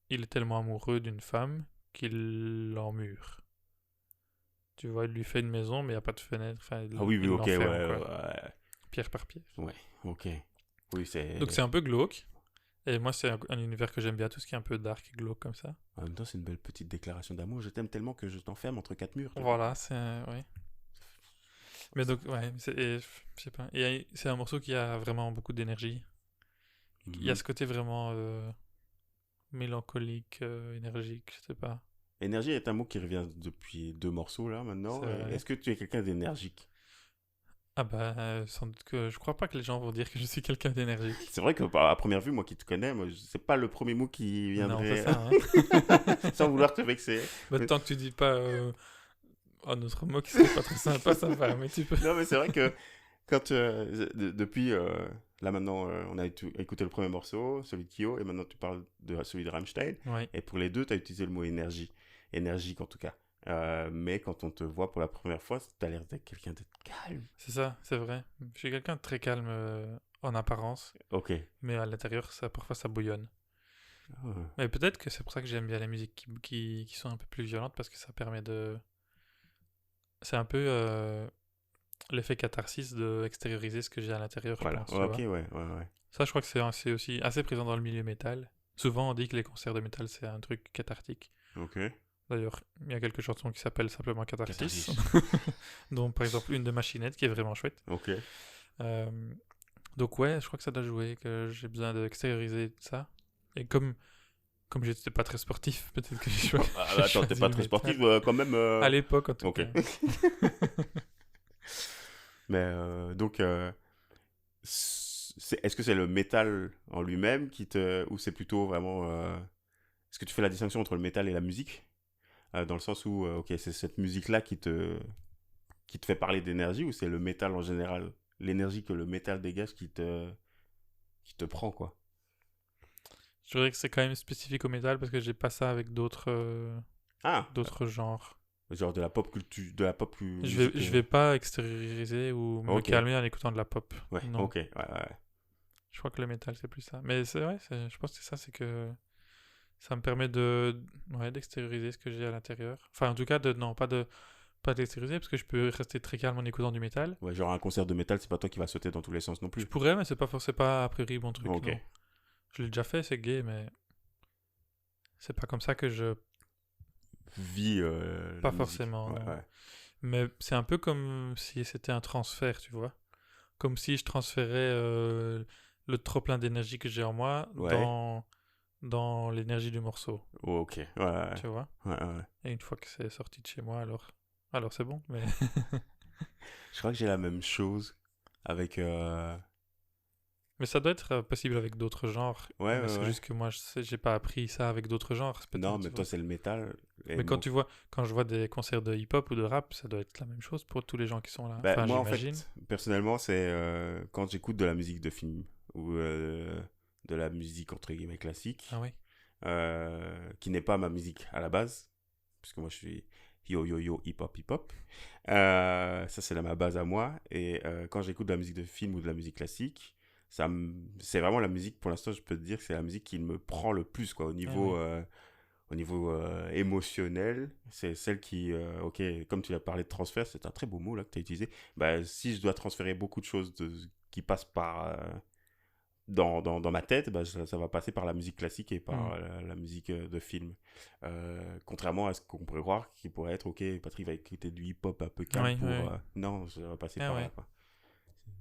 il est tellement amoureux d'une femme qu'il l'emmure. Tu vois, il lui fait une maison, mais il n'y a pas de fenêtre. Enfin,
Ah oui, oui,
il
ok, ouais,
l'enferme, quoi.
ouais.
Pierre par pierre.
Ouais, ok. Oui,
Donc
c'est...
c'est un peu glauque. Et moi, c'est un univers que j'aime bien, tout ce qui est un peu dark et glauque comme ça.
En même temps, c'est une belle petite déclaration d'amour. Je t'aime tellement que je t'enferme entre quatre murs. Tu vois.
Voilà, c'est... Oui. Mais donc, ouais, je sais pas. Et c'est un morceau qui a vraiment beaucoup d'énergie. Il y a
Mhm.
ce côté vraiment mélancolique, énergique, je sais pas.
Énergie est un mot qui revient depuis deux morceaux là maintenant.
C'est vrai.
Est-ce que tu es quelqu'un d'énergique?
Ah bah, sans doute que je crois pas que les gens vont dire que je suis quelqu'un d'énergique.
C'est vrai que à première vue, moi qui te connais, moi, c'est pas le premier mot qui
Non, c'est
viendrait
ça, hein.
sans vouloir te vexer.
Bah,
Mais-
tant que tu dis pas un autre mot qui serait pas trop sympa, ça va, mais tu peux.
Non, mais c'est vrai que quand depuis là maintenant, on a écouté le premier morceau, celui de Kyo, et maintenant tu parles de celui de Rammstein.
Oui,
Et pour les deux, tu as utilisé le mot énergie. Énergique en tout cas. Mais quand on te voit pour la première fois, tu as l'air d'être quelqu'un de calme.
c'est ça, c'est vrai. Je suis quelqu'un de très calme en apparence,
Ok.
mais à l'intérieur, ça, parfois ça bouillonne.
Ah,
Mais peut-être que c'est pour ça que j'aime bien les musiques qui sont un peu plus violentes, parce que ça permet de... C'est un peu l'effet catharsis de extérioriser ce que j'ai à l'intérieur, je
voilà.
pense, tu
Ouais, ok,
vois.
ouais, ouais, ouais.
Ça, je crois que c'est aussi assez présent dans le milieu métal. Souvent, on dit que les concerts de métal, c'est un truc cathartique.
Ok.
D'ailleurs, il y a quelques chansons qui s'appellent simplement Catharsis,
Catharsis.
dont par exemple une de Machinette qui est vraiment chouette.
Ok.
Euh, donc ouais, je crois que ça doit jouer, que j'ai besoin d'extérioriser ça. Et comme j'étais pas très sportif, peut-être que
Ah, bah,
j'ai
attends, t'es
choisi
pas
le
très
métal.
sportif quand même.
À l'époque, en tout
Ok.
cas.
Mais donc, est-ce que c'est le métal en lui-même qui te. Ou c'est plutôt vraiment. Est-ce que tu fais la distinction entre le métal et la musique? Dans le sens où, ok, c'est cette musique-là qui te fait parler d'énergie ou c'est le métal en général? L'énergie que le métal dégage qui te prend, quoi.
Je dirais que c'est quand même spécifique au métal parce que j'ai pas ça avec
Ah,
d'autres genres.
genre de la pop culture, de la pop
Je
musique.
vais, je vais pas extérioriser ou me
Ok,
calmer en écoutant de la pop.
ouais,
Non.
ok, ouais, ouais.
Je crois que le métal, c'est plus ça. Mais c'est vrai, je pense que c'est ça, c'est que ça me permet de, ouais, d'extérioriser ce que j'ai à l'intérieur. Enfin, en tout cas, non, pas d'extérioriser parce que je peux rester très calme en écoutant du métal.
Ouais, genre un concert de métal, c'est pas toi qui vas sauter dans tous les sens non
Je
plus.
pourrais, mais c'est pas forcément pas a priori mon truc,
Ok.
non. Je l'ai déjà fait, c'est gay, mais c'est pas comme ça que je.
Vie la
Pas
musique.
forcément,
Ouais,
non.
ouais.
Mais c'est un peu comme si c'était un transfert, tu vois. Comme si je transférais le trop-plein d'énergie que j'ai en moi
Ouais.
dans l'énergie du morceau,
Oh, ok. Ouais, ouais,
tu vois.
ouais, ouais.
Et une fois que c'est sorti de chez moi, alors c'est bon. Mais
Je crois que j'ai la même chose avec.
mais ça doit être possible avec d'autres genres.
Ouais,
Mais
ouais,
c'est
ouais.
juste que moi, j'ai pas appris ça avec d'autres genres,
Non,
peut-être.
mais
Tu
toi,
vois.
c'est le métal. Et
Mais quand je vois des concerts de hip-hop ou de rap, ça doit être la même chose pour tous les gens qui sont là.
Bah,
Enfin,
moi, en
j'imagine.
fait, personnellement, c'est quand j'écoute de la musique de film ou de la musique entre guillemets
Ah
classique,
oui.
qui n'est pas ma musique à la base, puisque moi je suis yo yo yo hip hop hip hop. Ça, c'est ma base à moi. Et quand j'écoute de la musique de film ou de la musique classique, c'est vraiment la musique, pour l'instant, je peux te dire que c'est la musique qui me prend le plus, quoi,
Ah oui.
au niveau émotionnel. C'est celle qui, ok, comme tu as parlé de transfert, c'est un très beau mot là que tu as utilisé. Bah, si je dois transférer beaucoup de choses qui passent par dans ma tête, bah, ça va passer par la musique classique et
Hmm.
par la musique de film. Contrairement à ce qu'on pourrait croire, qui pourrait être, ok, Patrick va écouter du hip-hop un peu calme
Oui, oui,
pour...
oui.
non, ça va passer
Ah
par
oui.
là, quoi.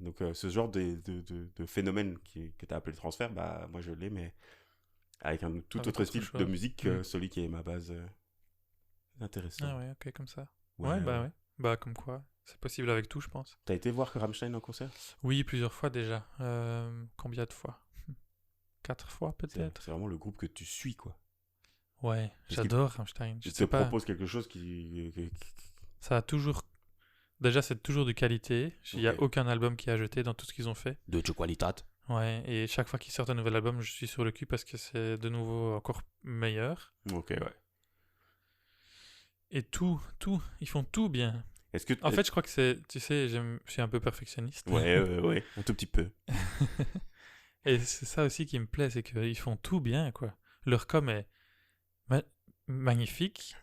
Donc, ce genre de phénomène que tu as appelé transfert, bah, moi je l'ai, mais avec un tout
Avec
autre
autre
style
chose.
de musique que celui qui est ma base. Intéressant.
Ah ouais, ok, comme ça.
Ouais,
Ouais,
ouais.
bah ouais. Bah comme quoi, c'est possible avec tout, je pense.
T'as été voir Rammstein en concert?
Oui, plusieurs fois déjà. Combien de fois? 4 fois peut-être?
C'est vraiment le groupe que tu suis, quoi.
Ouais,
Parce qu'il
j'adore Rammstein. Je
il te
sais pas,
propose quelque chose
ça a toujours... Déjà, c'est toujours de qualité. Il n'y a
Ok.
aucun album qui a jeté dans tout ce qu'ils ont fait.
De qualité.
Ouais, et chaque fois qu'ils sortent un nouvel album, je suis sur le cul parce que c'est de nouveau encore meilleur.
Ok, ouais.
Et ils font tout bien.
Est-ce que...
En fait, je crois que c'est, tu sais, je suis un peu perfectionniste.
Ouais, un tout petit peu.
Et c'est ça aussi qui me plaît, c'est qu'ils font tout bien, quoi. Leur com est ma- magnifique,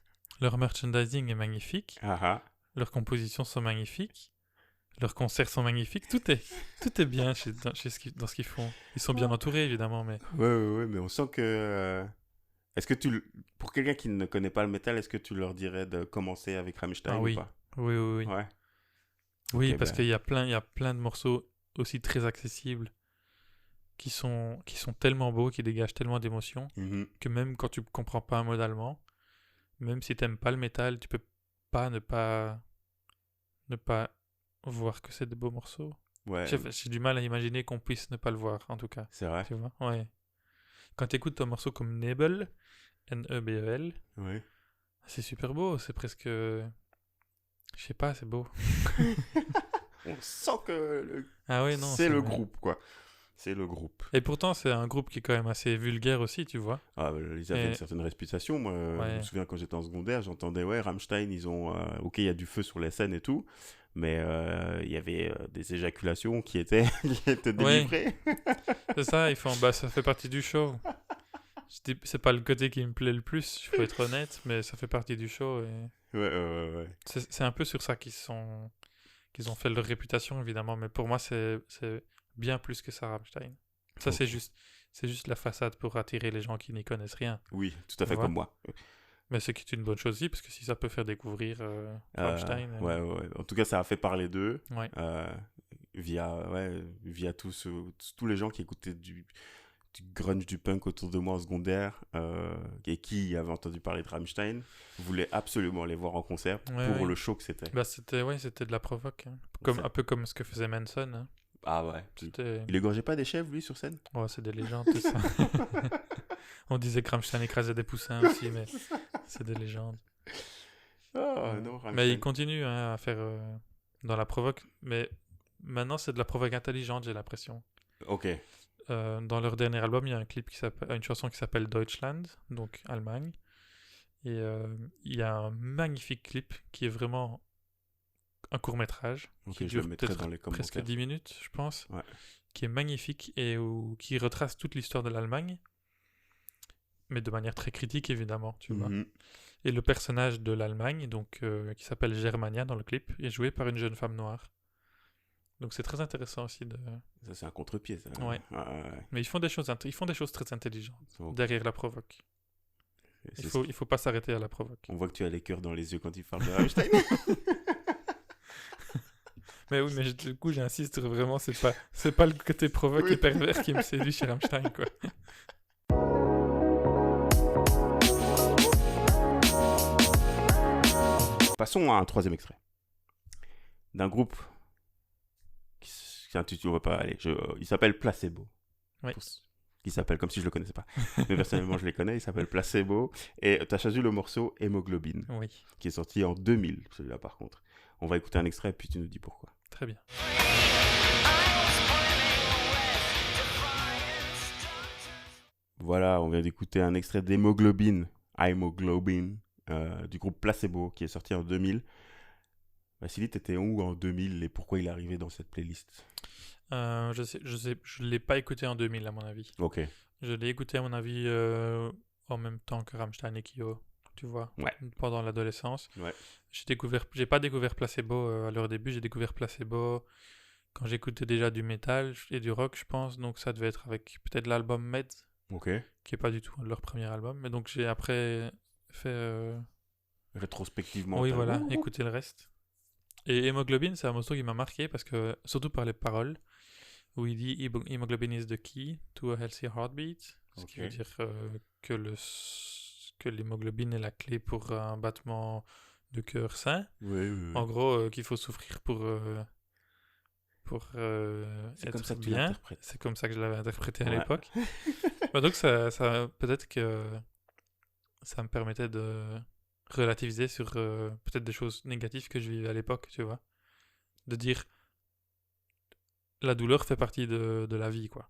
leur merchandising est magnifique,
Ah ah.
leurs compositions sont magnifiques, leurs concerts sont magnifiques, tout est bien dans ce qu'ils font. Ils sont bien entourés, évidemment, mais...
Ouais, mais on sent que... Est-ce que pour quelqu'un qui ne connaît pas le métal, est-ce que tu leur dirais de commencer avec Rammstein
Ah
ou
oui,
pas?
oui.
Ouais.
Oui,
Ok,
parce
ben.
qu'il y a plein de morceaux aussi très accessibles qui sont tellement beaux, qui dégagent tellement d'émotions,
Mhm.
que même quand tu comprends pas un mot d'allemand, même si t'aimes pas le métal, tu peux pas ne pas voir que c'est de beaux morceaux.
Ouais,
J'ai du mal à imaginer qu'on puisse ne pas le voir, en tout cas.
c'est vrai.
Tu vois? Ouais. Quand t'écoutes un morceau comme Nebel, Nebel,
Ouais.
c'est super beau, c'est presque... Je sais pas, c'est beau.
On sent que
Ah ouais, non,
c'est
c'est...
le groupe, quoi. C'est le groupe.
Et pourtant, c'est un groupe qui est quand même assez vulgaire aussi, tu vois.
Ah, ils avaient
Et-
une certaine réputation. Moi, je me
Ouais.
souviens quand j'étais en secondaire, j'entendais, ouais, Rammstein, ils ont... ok, il y a du feu sur les scènes et tout, mais il y avait des éjaculations qui étaient, qui étaient
Ouais,
délivrées.
c'est ça, ils font... Bah, ça fait partie du show. C'est pas le côté qui me plaît le plus, il faut être honnête, mais ça fait partie du show. Et...
Ouais.
C'est un peu sur ça qu'ils ont fait leur réputation, évidemment, mais pour moi, c'est bien plus que ça, Rammstein. Ça,
Ok.
c'est juste la façade pour attirer les gens qui n'y connaissent rien.
Oui, tout à
Tu
fait
vois.
comme moi.
Mais ce qui est une bonne chose aussi, parce que si ça peut faire découvrir Rammstein...
Ouais. En tout cas, ça a fait parler d'eux
Ouais.
via tous les gens qui écoutaient du grunge, du punk autour de moi en secondaire et qui avaient entendu parler de Rammstein voulaient absolument les voir en concert pour le show que c'était.
Bah, c'était de la provoque. Hein. Un peu comme ce que faisait Manson. Hein.
Ah ouais.
C'était...
Il égorgeait pas des chèvres, lui, sur scène?
Ouais, c'est des légendes, tout ça. On disait que Rammstein écrasait des poussins aussi, mais c'est des légendes.
Non,
Mais il
Rammstein.
continue à faire dans la provoque. Mais maintenant, c'est de la provoque intelligente, j'ai l'impression.
Ok.
Dans leur dernier album, il y a une chanson qui s'appelle Deutschland, donc Allemagne. Et il y a un magnifique clip qui est vraiment un court-métrage
Ok,
qui
je le
dure
mettrai
peut-être
dans les commentaires.
presque 10 minutes, je pense,
Ouais.
qui est magnifique et qui retrace toute l'histoire de l'Allemagne, mais de manière très critique, évidemment, tu vois.
Mhm.
Et le personnage de l'Allemagne, donc qui s'appelle Germania dans le clip, est joué par une jeune femme noire. Donc c'est très intéressant aussi de...
Ça, c'est un contre-pied, ça.
Ouais. Mais ils font des choses très intelligentes
Ok.
derrière la provoque.
C'est
Il faut pas s'arrêter à la provoque.
On voit que tu as les cœurs dans les yeux quand il parle de Rammstein.
Mais oui, mais du coup, j'insiste vraiment, c'est pas le côté provoque
Oui.
et pervers qui me séduit chez Rammstein, quoi.
Passons à un troisième extrait. D'un groupe qui s'intitule, on va pas aller, il s'appelle Placebo.
Oui.
Il s'appelle comme si je le connaissais pas. Mais personnellement, je les connais. Il s'appelle Placebo. Et tu as choisi le morceau Hémoglobine,
Oui,
qui est sorti en 2000, celui-là par contre. On va écouter un extrait, puis tu nous dis pourquoi.
très bien.
Voilà, on vient d'écouter un extrait d'Hémoglobine, du groupe Placebo, qui est sorti en 2000. Vassili, t'étais où en 2000 et pourquoi il est arrivé dans cette playlist?
Je l'ai pas écouté en 2000, à mon avis.
Ok.
Je l'ai écouté, à mon avis, en même temps que Rammstein et Kyo, tu vois,
Ouais.
pendant l'adolescence.
Ouais.
J'ai pas découvert Placebo à leur début, j'ai découvert Placebo quand j'écoutais déjà du métal et du rock, je pense, donc ça devait être avec peut-être l'album Meds,
Ok.
qui est pas du tout leur premier album, mais donc j'ai après fait...
Rétrospectivement.
oui,
t'as-
voilà,
Ouh.
écouter le reste. Et Hémoglobine, c'est un morceau qui m'a marqué parce que, surtout par les paroles, où il dit Hemoglobin is the key to a healthy heartbeat, ce qui
Ok.
veut dire que, que l'hémoglobine est la clé pour un battement de cœur sain.
Oui, oui,
En
oui.
gros, qu'il faut souffrir pour
C'est comme ça
être
que tu
bien.
l'interprètes.
C'est comme ça que je l'avais interprété à
Ouais.
l'époque. Bah donc, peut-être que ça me permettait de relativiser sur peut-être des choses négatives que je vivais à l'époque, tu vois. De dire, la douleur fait partie de la vie, quoi.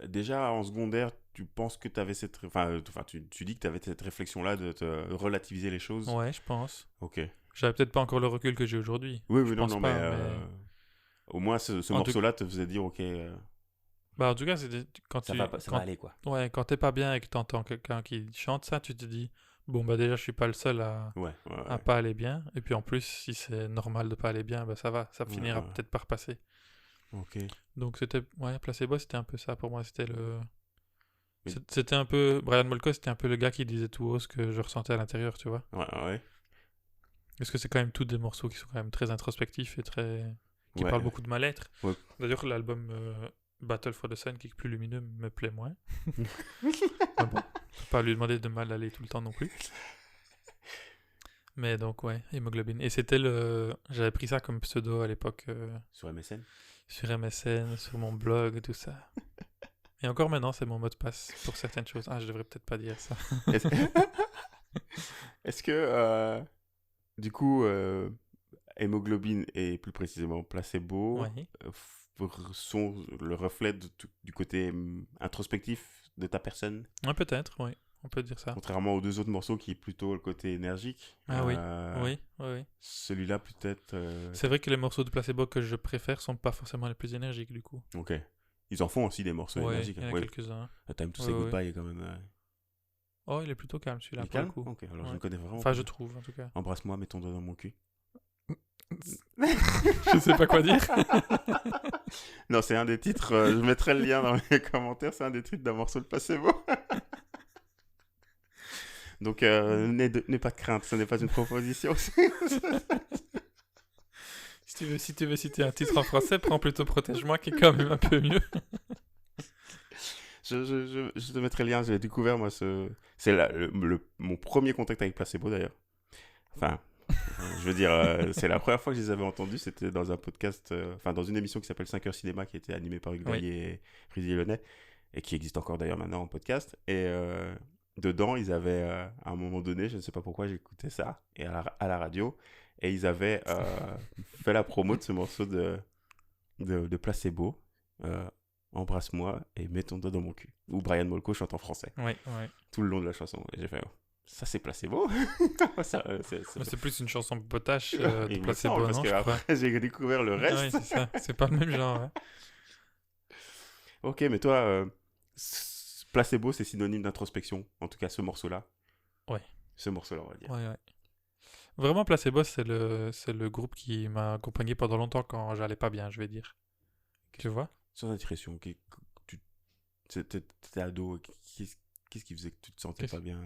Déjà, en secondaire, tu penses que tu avais cette... Enfin, tu dis que tu avais cette réflexion-là de te relativiser les choses.
Ouais, je pense.
Ok.
J'avais peut-être pas encore le recul que j'ai aujourd'hui.
Oui,
Je
oui, non,
pense
non, mais
pas, mais...
au moins ce
En tout,
morceau-là te faisait dire, ok,
bah, en tout cas, quand
ça va aller, quoi.
ouais, quand t'es pas bien et que t'entends quelqu'un qui chante ça, tu te dis, bon, bah déjà, je suis pas le seul
Ouais, ouais,
à
ouais.
pas aller bien. Et puis en plus, si c'est normal de pas aller bien, bah ça va, ça
Ouais,
finira
ouais.
peut-être par passer.
Ok.
Donc c'était, ouais, Placebo, c'était un peu ça pour moi.
Mais-
C'était un peu, Brian Molko, c'était un peu le gars qui disait tout haut ce que je ressentais à l'intérieur, tu vois.
Ouais, ouais.
Parce que c'est quand même tous des morceaux qui sont quand même très introspectifs et qui
Ouais,
parlent beaucoup de mal-être.
ouais.
D'ailleurs, l'album Battle for the Sun, qui est plus lumineux, me plaît moins. Mais bon, faut pas lui demander de mal aller tout le temps non plus. Mais donc, ouais, Hémoglobine. Et c'était j'avais pris ça comme pseudo à l'époque
Sur MSN.
sur MSN, sur mon blog et tout ça. Et encore maintenant, c'est mon mot de passe pour certaines choses. Ah, je devrais peut-être pas dire ça.
Est-ce est-ce que, du coup, hémoglobine et plus précisément placebo
Ouais,
sont le reflet du côté introspectif de ta personne,
ouais peut-être, oui. On peut dire ça.
contrairement aux deux autres morceaux qui est plutôt le côté énergique.
Ah oui, oui, oui, oui.
Celui-là peut-être...
C'est vrai que les morceaux de Placebo que je préfère sont pas forcément les plus énergiques du coup.
Ok. Ils en font aussi des morceaux
Ouais,
énergiques.
il y en a
Oui.
quelques-uns.
Time to
Ouais,
Say
ouais.
Goodbye est quand même...
Oh, il est plutôt calme
Il
celui-là
est
pour le
calme.
coup.
Ok, alors je
Ouais.
ne connais vraiment
Enfin,
pas.
je trouve en tout cas.
Embrasse-moi, mets ton doigt dans mon cul.
Je sais pas quoi dire.
Non, c'est un des titres, je mettrai le lien dans les commentaires, c'est un des titres d'un morceau de Placebo. Donc, n'aie pas de crainte, ce n'est pas une proposition.
Si tu veux citer un titre en français, prends plutôt Protège-moi qui est quand même un peu mieux.
Je te mettrai le lien, j'ai découvert, moi, c'est mon premier contact avec Placebo, d'ailleurs. Enfin, je veux dire, c'est la première fois que je les avais entendus, c'était dans un podcast, enfin, dans une émission qui s'appelle 5 heures cinéma, qui était animée par Hugues
Oui.
Bailly et Rudy Launay, et qui existe encore d'ailleurs maintenant en podcast. Et dedans, ils avaient, à un moment donné, je ne sais pas pourquoi j'écoutais ça, et à la radio, et ils avaient fait la promo de ce morceau de Placebo, Embrasse-moi et mets ton doigt dans mon cul, où Brian Molko chante en français,
Oui, oui.
tout le long de la chanson. Et j'ai fait, oh, ça c'est Placebo. Ça,
Mais c'est plus une chanson potache de
Il me
Placebo,
semble, parce
non,
que
je crois.
après, j'ai découvert le
Ah oui,
reste.
c'est ça. C'est pas le même genre. Ouais.
Ok, mais toi, Placebo, c'est synonyme d'introspection. En tout cas, ce morceau-là.
Ouais.
Ce morceau-là, on va dire.
Ouais, ouais. Vraiment, Placebo, c'est le groupe qui m'a accompagné pendant longtemps quand j'allais pas bien, je vais dire. Tu vois?
Sans indiscrétion, tu t'étais ado, qu'est-ce qui faisait que tu te sentais
Qu'est-ce-
pas bien?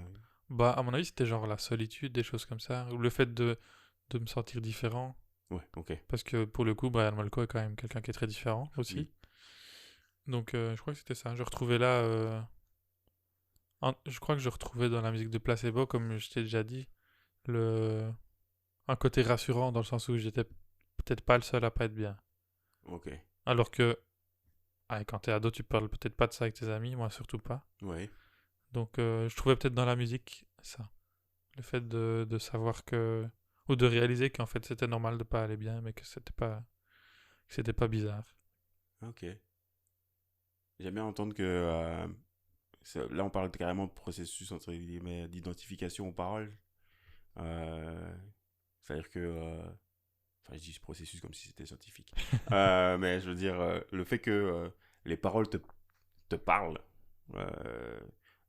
Bah, à mon avis, c'était genre la solitude, des choses comme ça. Ou le fait de me sentir différent.
Ouais, ok.
Parce que pour le coup, Brian Molko est quand même quelqu'un qui est très différent aussi.
Oui.
Donc, je crois que c'était ça. Je retrouvais là. Je crois que je retrouvais dans la musique de Placebo, comme je t'ai déjà dit, le... un côté rassurant dans le sens où j'étais peut-être pas le seul à pas être bien.
Ok.
Alors que, quand t'es ado, tu parles peut-être pas de ça avec tes amis, moi surtout pas.
Ouais.
Donc, je trouvais peut-être dans la musique ça. Le fait de savoir que. Ou de réaliser qu'en fait c'était normal de pas aller bien, mais que c'était pas bizarre.
Ok. J'aime bien entendre que... là, on parle carrément de processus, entre guillemets, d'identification aux paroles. C'est-à-dire que... enfin, je dis ce processus comme si c'était scientifique. Mais je veux dire, le fait que les paroles te parlent,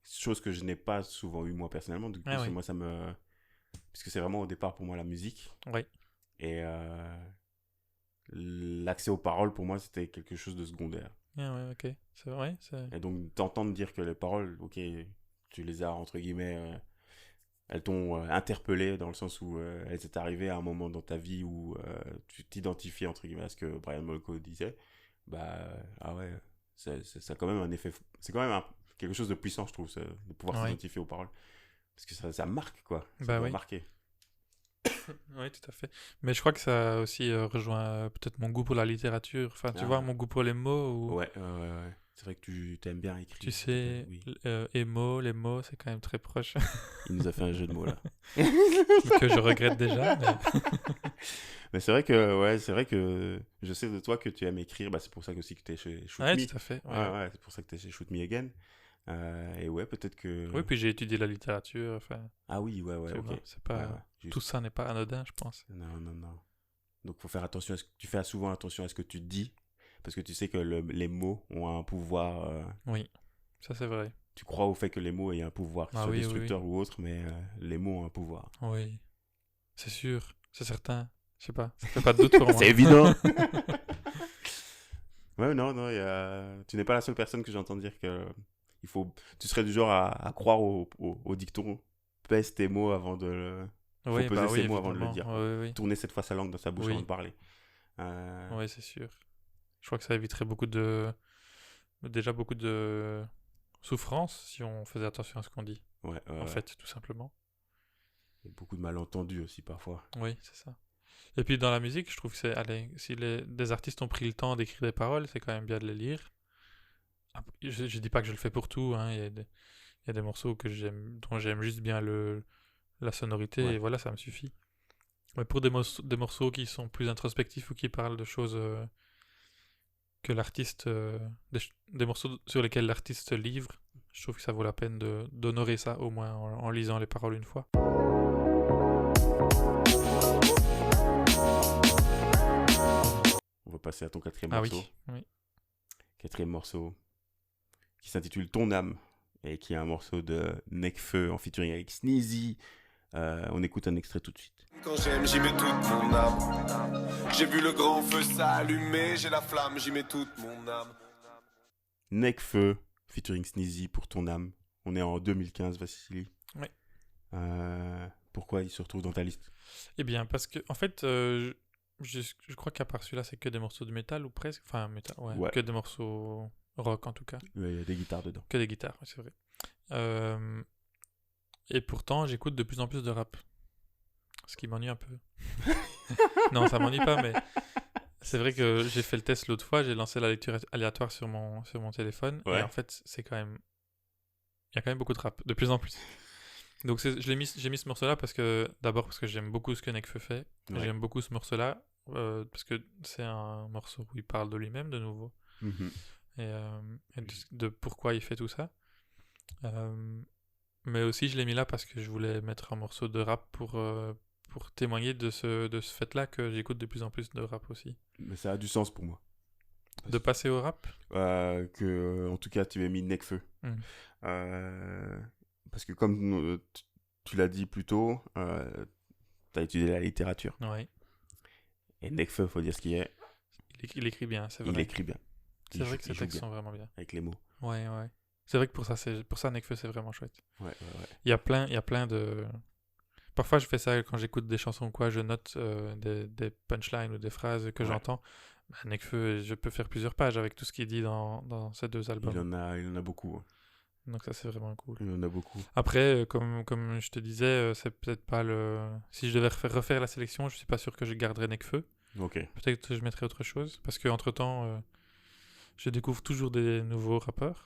chose que je n'ai pas souvent eu moi personnellement, du coup,
Ah oui.
moi, ça me... Puisque c'est vraiment au départ pour moi la musique.
Oui.
Et l'accès aux paroles, pour moi, c'était quelque chose de secondaire.
Ah ouais, ok. C'est vrai, c'est...
Et donc, t'entendre dire que les paroles, ok, tu les as, entre guillemets, elles t'ont interpellé dans le sens où elles étaient arrivées à un moment dans ta vie où tu t'identifiais entre guillemets à ce que Brian Molko disait, ah ouais, ça a quand même un effet, c'est quand même quelque chose de puissant, je trouve, de pouvoir
Oui.
s'identifier aux paroles. Parce que ça marque, quoi. Ça
Bah
doit
oui.
marquer.
Oui, tout à fait. Mais je crois que ça a aussi rejoint peut-être mon goût pour la littérature. Enfin, tu
Ah.
vois, mon goût pour les mots. Ou,
Ouais. C'est vrai que tu t'aimes bien écrire.
tu sais,
Oui.
émo, les mots, c'est quand même très proche.
Il nous a fait un jeu de mots, là.
Que je regrette déjà.
Mais c'est vrai que je sais de toi que tu aimes écrire. Bah, c'est pour ça aussi que tu es chez Shoot
Ouais,
Me.
tout à fait. Ouais,
Ouais,
ouais.
ouais, c'est pour ça que tu es chez Shoot Me Again. Et ouais, peut-être que...
Oui, puis j'ai étudié la littérature. Enfin,
Ah oui, ouais,
tu
ok.
vois, c'est
Ouais,
pas...
ouais, juste.
Tout ça n'est pas anodin, je pense.
Non. Donc, faut faire attention tu fais souvent attention à ce que tu dis, parce que tu sais que les mots ont un pouvoir.
Oui, ça c'est vrai.
Tu crois au fait que les mots aient un pouvoir, qu'ils
Ah
soient
oui, oui,
destructeurs ou autres, mais les mots ont un pouvoir.
oui. C'est sûr, c'est certain. Je sais pas, ça fait pas de doute pour moi.
C'est évident. Ouais, non, tu n'es pas la seule personne que j'entends dire que tu serais du genre à croire au dicton. Pèse tes mots avant de le... Il faut
Oui,
peser
bah oui,
ses mots avant de le
évidemment.
dire.
Oui, oui.
Tourner cette fois sa langue dans sa bouche
Oui.
avant de parler. Euh,
Oui, c'est sûr. Je crois que ça éviterait déjà beaucoup de souffrance si on faisait attention à ce qu'on dit.
ouais,
En fait, tout simplement.
il y a beaucoup de malentendus aussi parfois.
Oui, c'est ça. Et puis dans la musique, je trouve que allez, si des artistes ont pris le temps d'écrire des paroles, c'est quand même bien de les lire. Je dis pas que je le fais pour tout, hein. Il y a des morceaux dont j'aime juste bien la sonorité,
Ouais.
et voilà, ça me suffit. Mais pour des morceaux qui sont plus introspectifs ou qui parlent de choses que l'artiste, des morceaux sur lesquels l'artiste se livre, je trouve que ça vaut la peine d'honorer ça au moins en lisant les paroles une fois.
On va passer à ton quatrième
Ah
morceau.
oui.
Quatrième morceau qui s'intitule Ton âme et qui est un morceau de Nekfeu en featuring avec Sneezy. On écoute un extrait tout de suite.
Quand j'aime, j'y mets toute mon âme. J'ai vu le grand feu s'allumer, j'ai la flamme, j'y mets toute mon âme.
Nekfeu featuring Sneezy pour Ton âme. On est en 2015, Vassili.
Oui.
Pourquoi il se retrouve dans ta liste?
Eh bien, parce que, en fait, je crois qu'à part celui-là, c'est que des morceaux de métal ou presque. Enfin, métal,
Ouais.
que des morceaux rock en tout cas.
Il y a des guitares dedans.
Que des guitares, oui, c'est vrai. Et pourtant, j'écoute de plus en plus de rap. Ce qui m'ennuie un peu. Non, ça m'ennuie pas, mais c'est vrai que j'ai fait le test l'autre fois, j'ai lancé la lecture aléatoire sur mon téléphone,
Ouais.
et en fait, il y a quand même beaucoup de rap, de plus en plus. Donc j'ai mis ce morceau-là d'abord parce que j'aime beaucoup ce que Nekfeu fait,
Ouais.
j'aime beaucoup ce morceau-là, parce que c'est un morceau où il parle de lui-même de nouveau,
Mhm.
et de pourquoi il fait tout ça. Mais aussi, je l'ai mis là parce que je voulais mettre un morceau de rap pour témoigner de ce fait-là que j'écoute de plus en plus de rap aussi.
Mais ça a du sens pour moi.
De passer au rap?
En tout cas, tu as mis Nekfeu.
Mhm.
Parce que comme tu l'as dit plus tôt, tu as étudié la littérature.
Ouais.
Et Nekfeu, faut dire ce qu'il est.
Il écrit bien, c'est vrai.
Il écrit bien.
C'est vrai que
il
ses
joue
textes
bien
sont vraiment bien.
avec les mots.
Ouais. C'est vrai que pour ça, Nekfeu, c'est vraiment chouette.
Ouais.
Il y a plein de... Parfois, je fais ça quand j'écoute des chansons ou quoi, je note des punchlines ou des phrases que j'entends. Bah, Nekfeu, je peux faire plusieurs pages avec tout ce qu'il dit dans ces deux albums.
Il en a beaucoup. Hein.
Donc ça, c'est vraiment cool.
Il en a beaucoup.
Après, comme je te disais, c'est peut-être pas le... Si je devais refaire la sélection, je suis pas sûr que je garderais Nekfeu.
Ok.
Peut-être que je mettrais autre chose. Parce qu'entre-temps, je découvre toujours des nouveaux rappeurs.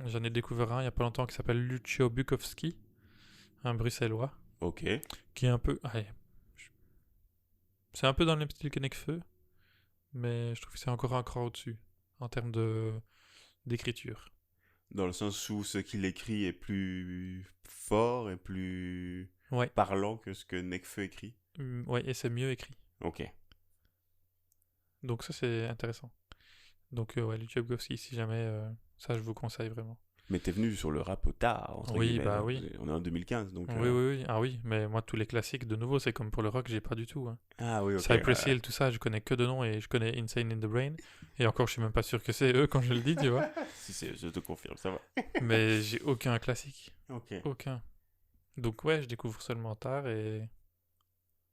J'en ai découvert un il y a pas longtemps qui s'appelle Lucio Bukowski, un bruxellois.
Ok.
Qui est un peu... c'est un peu dans le même style que Nekfeu, mais je trouve que c'est encore un cran au-dessus en termes d'écriture.
Dans le sens où ce qu'il écrit est plus fort et plus
Ouais.
parlant que ce que Nekfeu écrit.
Ouais, et c'est mieux écrit.
Ok.
Donc ça, c'est intéressant. Donc Lucio Bukowski, si jamais, ça, je vous conseille vraiment.
Mais t'es venu sur le rap tard, entre
Oui,
guillemets.
bah oui.
On est en 2015, donc...
Oui. Ah oui, mais moi, tous les classiques, de nouveau, c'est comme pour le rock, j'ai pas du tout. Hein.
Ah oui, ok.
Cypress Hill, tout ça, je connais que de nom et je connais Insane in the Brain. Et encore, je suis même pas sûr que c'est eux quand je le dis, tu vois.
Si, je te confirme, ça va.
Mais j'ai aucun classique.
Ok.
Aucun. Donc ouais, je découvre seulement tard et...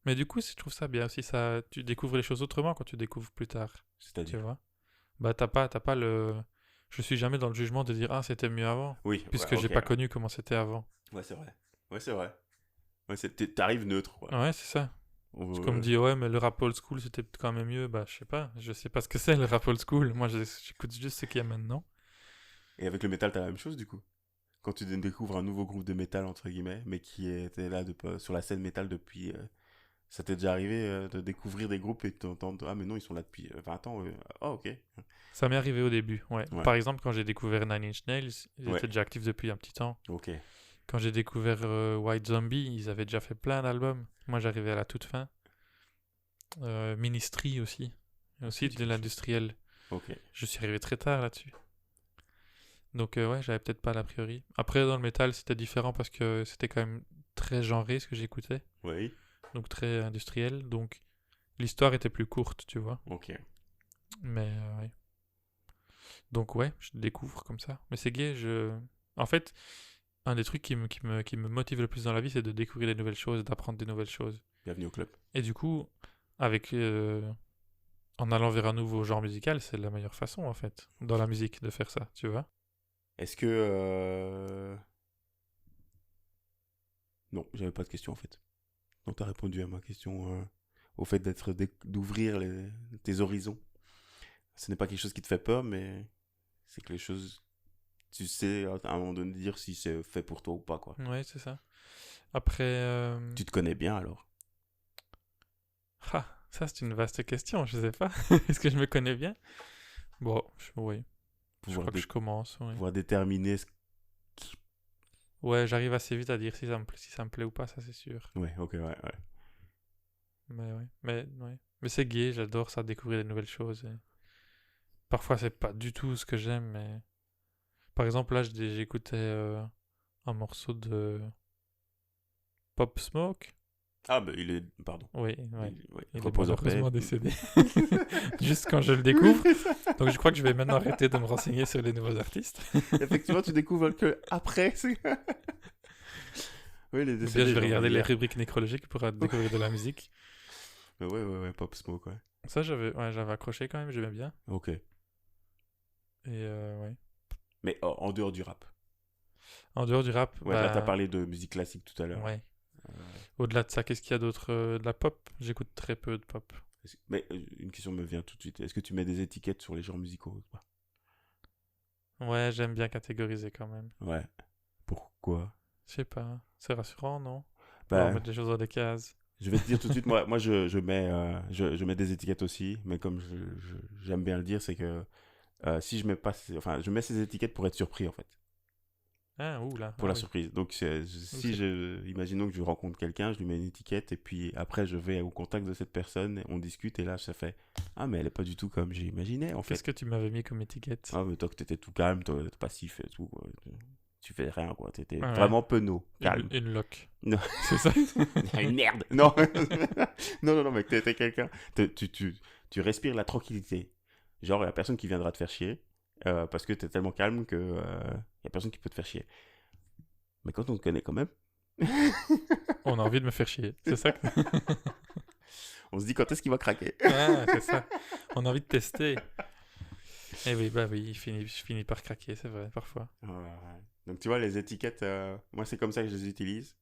Mais du coup, je trouve ça bien aussi, ça... tu découvres les choses autrement quand tu découvres plus tard, tu
C'est-à-dire.
vois. Bah t'as pas le... Je suis jamais dans le jugement de dire « Ah, c'était mieux avant
Oui, », ouais,
puisque j'ai
ok.
pas connu comment c'était avant.
Ouais, c'est vrai. Ouais, c'est vrai. Ouais, t'arrives neutre, quoi.
Ouais, c'est ça. C'est comme
Euh,
dire « Ouais, mais le rap old school, c'était quand même mieux », bah je sais pas ce que c'est le rap old school. Moi, j'écoute juste ce qu'il y a maintenant.
Et avec le métal, t'as la même chose, du coup. Quand tu découvres un nouveau groupe de métal, entre guillemets, mais qui était là sur la scène métal depuis... ça t'est déjà arrivé de découvrir des groupes et de t'entendre « Ah, mais non, ils sont là depuis 20 ans. Ah, ok. »
Ça m'est arrivé au début, ouais.
Ouais.
Par exemple, quand j'ai découvert Nine Inch Nails, ils
Ouais.
étaient déjà actifs depuis un petit temps.
Ok.
Quand j'ai découvert White Zombie, ils avaient déjà fait plein d'albums. Moi, j'arrivais à la toute fin. Ministry aussi. Et aussi de l'industriel.
Ok.
Je suis arrivé très tard là-dessus. Donc ouais, j'avais peut-être pas l'a priori. Après, dans le métal, c'était différent parce que c'était quand même très genré ce que j'écoutais.
Oui.
Donc très industriel. Donc l'histoire était plus courte, tu vois.
Ok.
Mais ouais. Donc ouais, je découvre comme ça. Mais c'est gay, En fait, un des trucs qui me motive le plus dans la vie, c'est de découvrir des nouvelles choses, d'apprendre des nouvelles choses.
Bienvenue au club.
Et du coup, avec... en allant vers un nouveau genre musical, c'est la meilleure façon, en fait, dans la musique, de faire ça, tu vois.
Est-ce que... Non, j'avais pas de question, en fait. Donc, t'as répondu à ma question au fait d'ouvrir tes horizons. Ce n'est pas quelque chose qui te fait peur, mais c'est quelque chose... Tu sais, à un moment donné, dire si c'est fait pour toi ou pas, quoi.
Ouais, c'est ça. Après...
Tu te connais bien, alors.
Ah, ça, c'est une vaste question, je sais pas. Est-ce que je me connais bien? Bon, oui. Je
Pouvoir,
crois que je commence, oui.
pouvoir déterminer ce...
Ouais, j'arrive assez vite à dire si ça me plaît ou pas, ça c'est sûr.
Ouais, ok, ouais.
Mais ouais, mais c'est gay, j'adore ça, découvrir des nouvelles choses. Et... Parfois, c'est pas du tout ce que j'aime, mais... Par exemple, là, j'écoutais un morceau de Pop Smoke.
Ah, bah, il est... Pardon.
Oui, il est
Repose en paix.
malheureusement décédé. Juste quand je le découvre. Donc je crois que je vais maintenant arrêter de me renseigner sur les nouveaux artistes.
Effectivement, tu découvres que après. Oui, les
Ou bien
décédés.
je vais
genre,
regarder les
hier.
rubriques nécrologiques pour découvrir de la musique.
Mais ouais, Pop Smoke, ouais.
Ça, j'avais accroché quand même, j'aimais bien.
Ok.
Et ouais.
Mais en dehors du rap.
En dehors du rap,
Ouais, là, t'as parlé de musique classique tout à l'heure.
ouais. Au-delà de ça, qu'est-ce qu'il y a d'autre de la pop? J'écoute très peu de pop.
Mais une question me vient tout de suite. Est-ce que tu mets des étiquettes sur les genres musicaux ou pas?
Ouais, j'aime bien catégoriser quand même.
Ouais. Pourquoi?
Je sais pas, c'est rassurant, non?
Bah,
Pouvoir mettre les choses dans des cases.
je vais te dire tout de suite, moi je mets des étiquettes aussi, mais comme j'aime bien le dire, c'est que si je mets pas, je mets ces étiquettes pour être surpris en fait,
Ah, ouh là.
pour
Ah
la
oui.
surprise. Donc imaginons que je rencontre quelqu'un, je lui mets une étiquette et puis après je vais au contact de cette personne, on discute et là ça fait ah mais elle est pas du tout comme j'ai imaginé en fait.
Qu'est-ce que tu m'avais mis comme étiquette?
Ah mais toi que t'étais tout calme, toi t'es passif et tout, tu fais rien quoi, t'étais
Ah ouais.
vraiment penaud, calme.
Une loque.
Non.
C'est ça?
Une merde. Non. non, mec, t'es quelqu'un. Tu respires la tranquillité. Genre, il y a personne qui viendra te faire chier parce que t'es tellement calme que y a personne qui peut te faire chier. Mais quand on te connaît quand même,
On a envie de me faire chier. C'est ça que...
on se dit quand est-ce qu'il va craquer.
Ah, c'est ça. On a envie de tester. Eh oui, bah oui, je finis par craquer, c'est vrai, parfois.
Ouais. Donc, tu vois, les étiquettes, moi, c'est comme ça que je les utilise.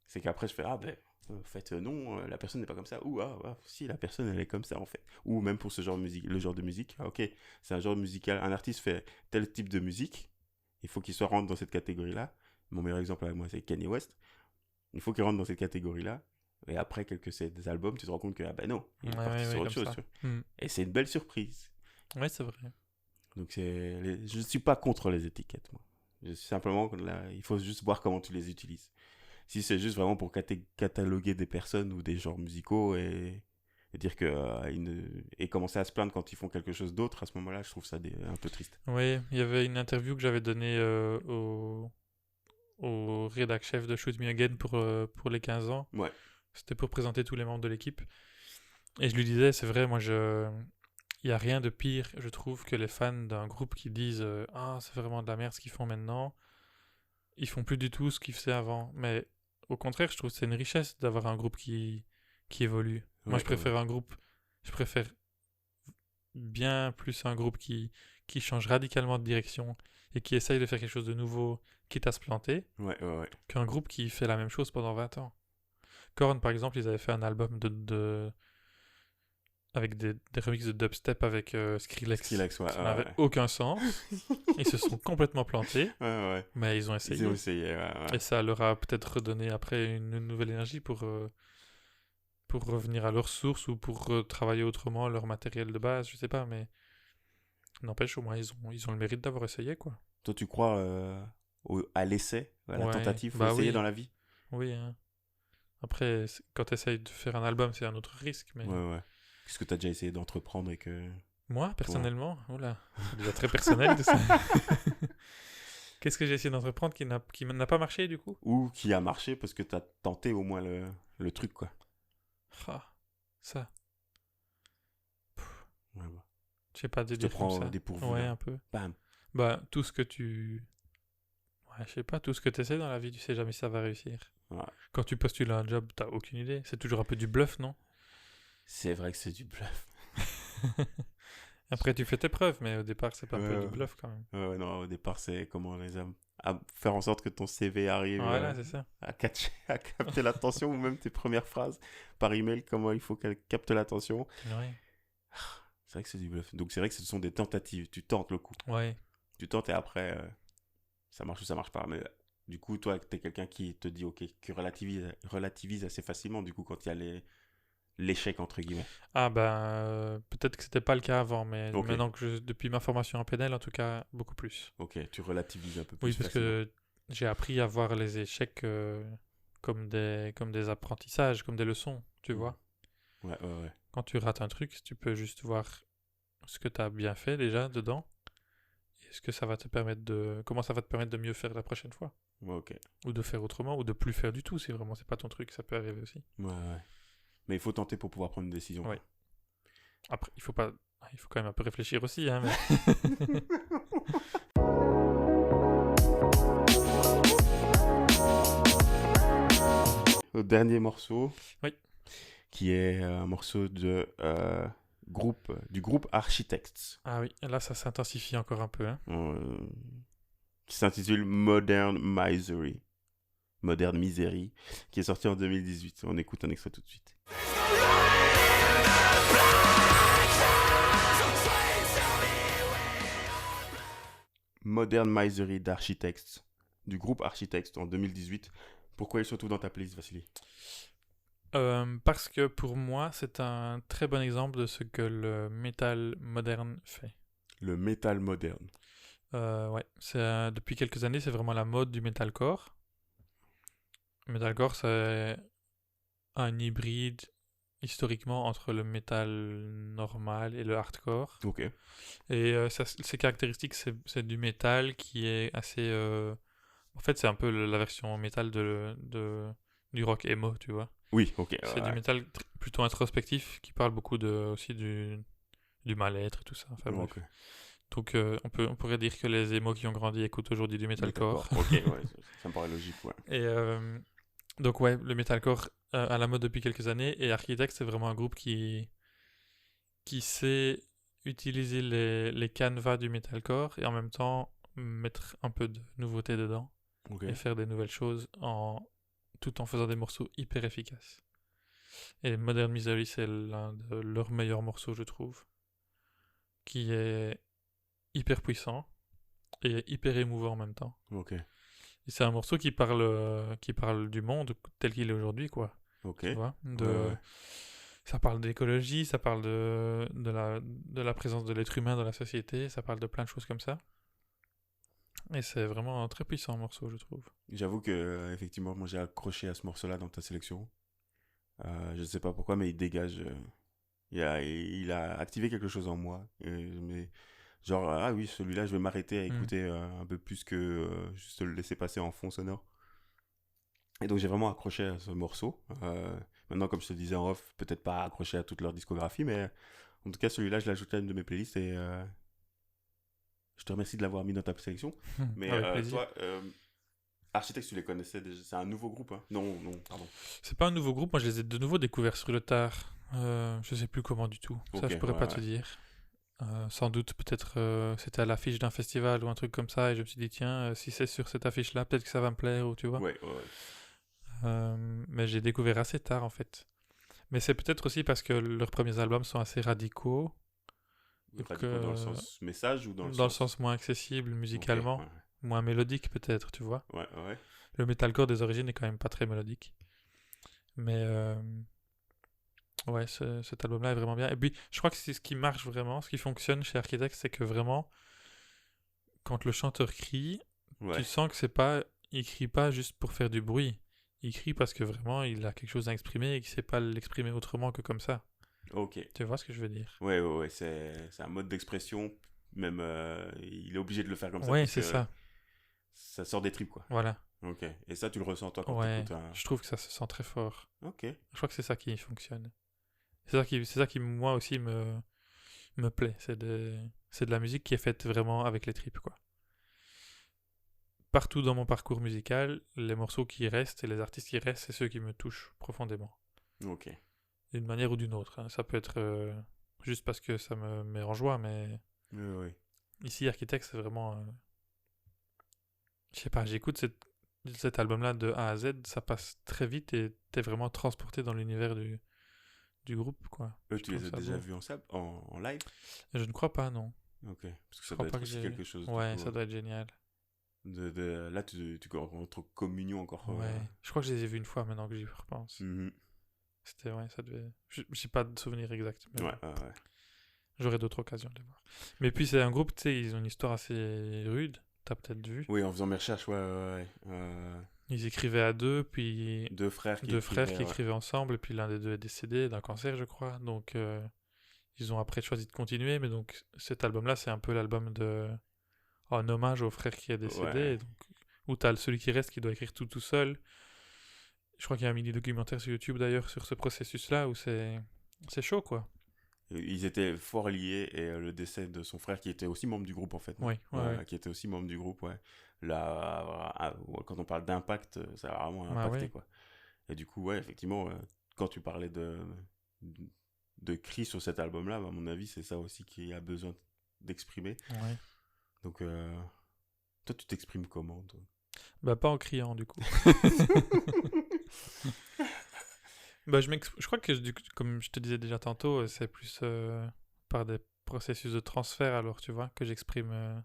C'est qu'après, je fais ah ben. En fait, non, la personne n'est pas comme ça. Ou, si, la personne, elle est comme ça, en fait. Ou même pour ce genre de musique, le genre de musique. Ah, ok, c'est un genre musical. Un artiste fait tel type de musique. Il faut qu'il soit rentre dans cette catégorie-là. Mon meilleur exemple avec moi, c'est Kanye West. Il faut qu'il rentre dans cette catégorie-là. Et après des albums, tu te rends compte que, ah ben non, il est parti sur autre chose. Tu vois. Et c'est une belle surprise.
Ouais, c'est vrai.
Donc, je ne suis pas contre les étiquettes, moi. Je suis simplement là, il faut juste voir comment tu les utilises. Si c'est juste vraiment pour cataloguer des personnes ou des genres musicaux et dire que et commencer à se plaindre quand ils font quelque chose d'autre, à ce moment-là, je trouve ça un peu triste.
Oui, il y avait une interview que j'avais donnée au rédac chef de Shoot Me Again pour les 15 ans.
Ouais.
C'était pour présenter tous les membres de l'équipe. Et je lui disais, c'est vrai, moi, il n'y a rien de pire, je trouve, que les fans d'un groupe qui disent ah, c'est vraiment de la merde ce qu'ils font maintenant. Ils font plus du tout ce qu'ils faisaient avant. Mais au contraire, je trouve que c'est une richesse d'avoir un groupe qui évolue. Moi,
Ouais,
je préfère je préfère bien plus un groupe qui change radicalement de direction et qui essaye de faire quelque chose de nouveau, quitte à se planter,
ouais.
qu'un groupe qui fait la même chose pendant 20 ans. Korn, par exemple, ils avaient fait un album avec des remixes de dubstep avec Skrillex.
Skrillex, ouais.
Ça n'avait aucun sens. Ils se sont complètement plantés,
Ouais.
mais ils ont essayé.
Ils ont essayé, ouais.
Et ça leur a peut-être redonné après une nouvelle énergie pour revenir à leurs sources ou pour travailler autrement leur matériel de base, je sais pas, mais n'empêche, au moins ils ont le mérite d'avoir essayé, quoi.
Toi, tu crois à l'essai, à la
Ouais,
tentative, faut
bah
essayer
oui.
dans la vie?
Oui, hein. Après, quand tu essayes de faire un album, c'est un autre risque, mais
Ouais. Qu'est-ce que tu as déjà essayé d'entreprendre et que...
moi, personnellement, oula, c'est déjà très personnel tout ça. Qu'est-ce que j'ai essayé d'entreprendre qui n'a pas marché, du coup?
Ou qui a marché parce que tu as tenté au moins le truc, quoi.
Ah, ça,
Ouais, bah.
je sais pas te
Je te
dire comme
prends
ça.
dépourvu,
Ouais,
là.
un peu.
Bam.
Bah, tout ce que tu... Ouais, je sais pas, tout ce que tu essaies dans la vie, tu sais jamais si ça va réussir.
Ouais.
Quand tu postules à un job, t'as aucune idée. C'est toujours un peu du bluff, non?
C'est vrai que c'est du bluff.
Après, tu fais tes preuves, mais au départ, c'est pas un peu
Ouais.
du bluff quand même.
Ouais, non, au départ, c'est comment les hommes... À faire en sorte que ton CV arrive
Voilà, c'est ça.
à capter l'attention ou même tes premières phrases par email, comment il faut qu'elles captent l'attention.
Ouais.
C'est vrai que c'est du bluff. Donc c'est vrai que ce sont des tentatives. Tu tentes le coup.
Ouais.
Tu tentes et après, ça marche ou ça marche pas. Mais du coup, toi, t'es quelqu'un qui te dit, ok, qui relativise assez facilement, du coup, quand il y a l'échec, entre guillemets.
Ah ben, peut-être que c'était pas le cas avant, mais
Ok.
maintenant depuis ma formation en PNL, en tout cas, beaucoup plus.
Ok, tu relativises un peu plus
Oui, parce
facilement.
que j'ai appris à voir les échecs comme des apprentissages, comme des leçons, tu vois.
Ouais.
Quand tu rates un truc, tu peux juste voir ce que tu as bien fait déjà dedans et ce que ça va te permettre comment ça va te permettre de mieux faire la prochaine fois.
Ouais, ok.
Ou de faire autrement, ou de plus faire du tout, si vraiment c'est pas ton truc, ça peut arriver aussi.
Ouais. Mais il faut tenter pour pouvoir prendre une décision.
Ouais. Après, il faut quand même un peu réfléchir aussi, hein, mais...
Au dernier morceau.
Oui.
Qui est un morceau du groupe Architects.
Ah oui, là ça s'intensifie encore un peu, hein.
Qui s'intitule Modern Misery. Modern Misery, qui est sorti en 2018. On écoute un extrait tout de suite. Modern Misery d'Architects, du groupe Architects en 2018. Pourquoi il se retrouve dans ta playlist, Vassili?
Parce que pour moi, c'est un très bon exemple de ce que le métal moderne fait.
Le métal moderne.
Ouais, depuis quelques années, c'est vraiment la mode du metalcore. Le metalcore, c'est un hybride historiquement entre le métal normal et le hardcore.
Ok.
Et ses caractéristiques, c'est du métal qui est assez... En fait, c'est un peu la version métal du rock emo, tu vois.
Oui, ok.
C'est du métal plutôt introspectif qui parle beaucoup aussi du mal-être et tout ça. Enfin, bref.
Ok.
Donc on pourrait dire que les émos qui ont grandi écoutent aujourd'hui du metalcore.
Ok, ouais, ça me paraît logique, ouais.
Et donc ouais, le metalcore à la mode depuis quelques années, et Architects, c'est vraiment un groupe qui sait utiliser les canevas du metalcore et en même temps mettre un peu de nouveauté dedans
Ok.
et faire des nouvelles choses tout en faisant des morceaux hyper efficaces. Et Modern Misery, c'est l'un de leurs meilleurs morceaux, je trouve, qui est hyper puissant et hyper émouvant en même temps.
Ok.
Et c'est un morceau qui parle du monde tel qu'il est aujourd'hui, quoi.
Ok.
Tu vois,
Ouais.
ça parle d'écologie, ça parle de la présence de l'être humain dans la société, ça parle de plein de choses comme ça. Et c'est vraiment un très puissant morceau, je trouve.
J'avoue que effectivement, moi j'ai accroché à ce morceau-là dans ta sélection. Je sais pas pourquoi, mais il dégage. Il a activé quelque chose en moi. Mais genre, ah oui, celui-là, je vais m'arrêter à écouter un peu plus que juste le laisser passer en fond sonore. Et donc j'ai vraiment accroché à ce morceau. Maintenant, comme je te disais en off, peut-être pas accroché à toute leur discographie, mais en tout cas, celui-là, je l'ai ajouté à une de mes playlists et je te remercie de l'avoir mis dans ta sélection. Mais
Avec plaisir.
toi, Architects, tu les connaissais déjà? C'est un nouveau groupe, hein? Non, pardon.
C'est pas un nouveau groupe, moi je les ai de nouveau découverts sur le tard. Je sais plus comment du tout. Ça,
Ok,
je pourrais pas te dire. Sans doute, peut-être c'était à l'affiche d'un festival ou un truc comme ça, et je me suis dit, tiens, si c'est sur cette affiche-là, peut-être que ça va me plaire, ou tu vois.
Ouais.
Mais j'ai découvert assez tard en fait. Mais c'est peut-être aussi parce que leurs premiers albums sont assez radicaux. Donc,
Radical dans le sens message ou dans le
dans le
sens...
sens moins accessible
Ok,
musicalement, moins mélodique peut-être, tu vois.
ouais.
Le metalcore des origines est quand même pas très mélodique. Mais ouais, cet album-là est vraiment bien. Et puis, je crois que c'est ce qui marche vraiment, ce qui fonctionne chez Architects, c'est que vraiment, quand le chanteur crie,
Ouais,
tu sens que c'est pas, il crie pas juste pour faire du bruit. Il crie parce que vraiment, il a quelque chose à exprimer et qu'il sait pas l'exprimer autrement que comme ça.
ok.
Tu vois ce que je veux dire?
Ouais, c'est un mode d'expression, même il est obligé de le faire comme ça
Ouais,
parce
c'est
que
ça.
ça sort des tripes, quoi.
Voilà.
Ok, et ça tu le ressens toi quand
Ouais,
t'écoutes un...
je trouve que ça se sent très fort.
Ok,
Je crois que c'est ça qui fonctionne. C'est ça qui moi aussi me plaît. C'est de la musique qui est faite vraiment avec les tripes, quoi. Partout dans mon parcours musical, les morceaux qui restent et les artistes qui restent, c'est ceux qui me touchent profondément.
ok.
D'une manière ou d'une autre, hein. Ça peut être juste parce que ça me met en joie, mais
Ouais.
ici, Architects, c'est vraiment... je sais pas, j'écoute cet album-là de A à Z, ça passe très vite et t'es vraiment transporté dans l'univers du groupe, quoi.
Eux,
Je
tu
trouve
les as
ça
déjà
beau.
vus en live?
Je ne crois pas, non.
Ok, parce que
Je
ça
crois
doit
pas
être
que
aussi
j'ai...
quelque chose, du
Ouais,
coup,
ça doit être génial.
là, tu rentres communion encore.
Ouais, je crois que je les ai vus une fois maintenant que j'y repense.
Mhm.
C'était, ouais, ça devait... J'ai pas de souvenir exact, mais
Ouais.
j'aurai d'autres occasions de les voir. Mais puis c'est un groupe, tu sais, ils ont une histoire assez rude, t'as peut-être vu.
Oui, en faisant mes recherches, ouais.
Ils écrivaient à deux, puis
Deux frères qui
deux frères qui
écrivaient, ouais.
écrivaient ensemble, et puis l'un des deux est décédé d'un cancer, je crois. Donc ils ont après choisi de continuer, mais donc cet album-là, c'est un peu l'album en hommage au frère qui est décédé,
Ouais.
et donc, où t'as celui qui reste qui doit écrire tout seul. Je crois qu'il y a un mini documentaire sur YouTube d'ailleurs sur ce processus-là où c'est chaud, quoi.
Ils étaient fort liés et le décès de son frère qui était aussi membre du groupe en fait. Non?
Oui, ouais.
Qui était aussi membre du groupe, ouais. Là, quand on parle d'impact, ça a vraiment
Bah
impacté
ouais.
quoi. Et du coup, ouais, effectivement, quand tu parlais de cris sur cet album-là, à mon avis, c'est ça aussi qui a besoin d'exprimer.
Ouais.
Donc, toi, tu t'exprimes comment, toi?
Bah pas en criant du coup. Bah je crois que comme je te disais déjà tantôt, c'est plus par des processus de transfert alors tu vois que j'exprime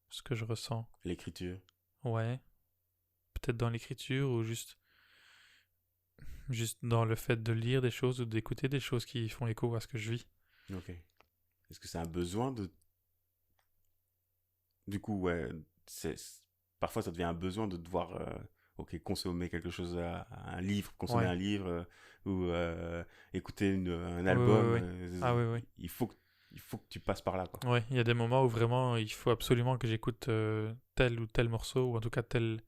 ce que je ressens.
L'écriture.
Ouais. Peut-être dans l'écriture ou juste dans le fait de lire des choses ou d'écouter des choses qui font écho à ce que je vis.
Ok. Est-ce que c'est un besoin de... Du coup, ouais, parfois ça devient un besoin de devoir consommer quelque chose, un livre, consommer
Ouais.
un livre ou écouter un
Oui,
album.
oui, oui. Ah oui, oui.
Il faut que tu passes par là, quoi.
Ouais, il y a des moments où vraiment il faut absolument que j'écoute tel ou tel morceau ou en tout cas que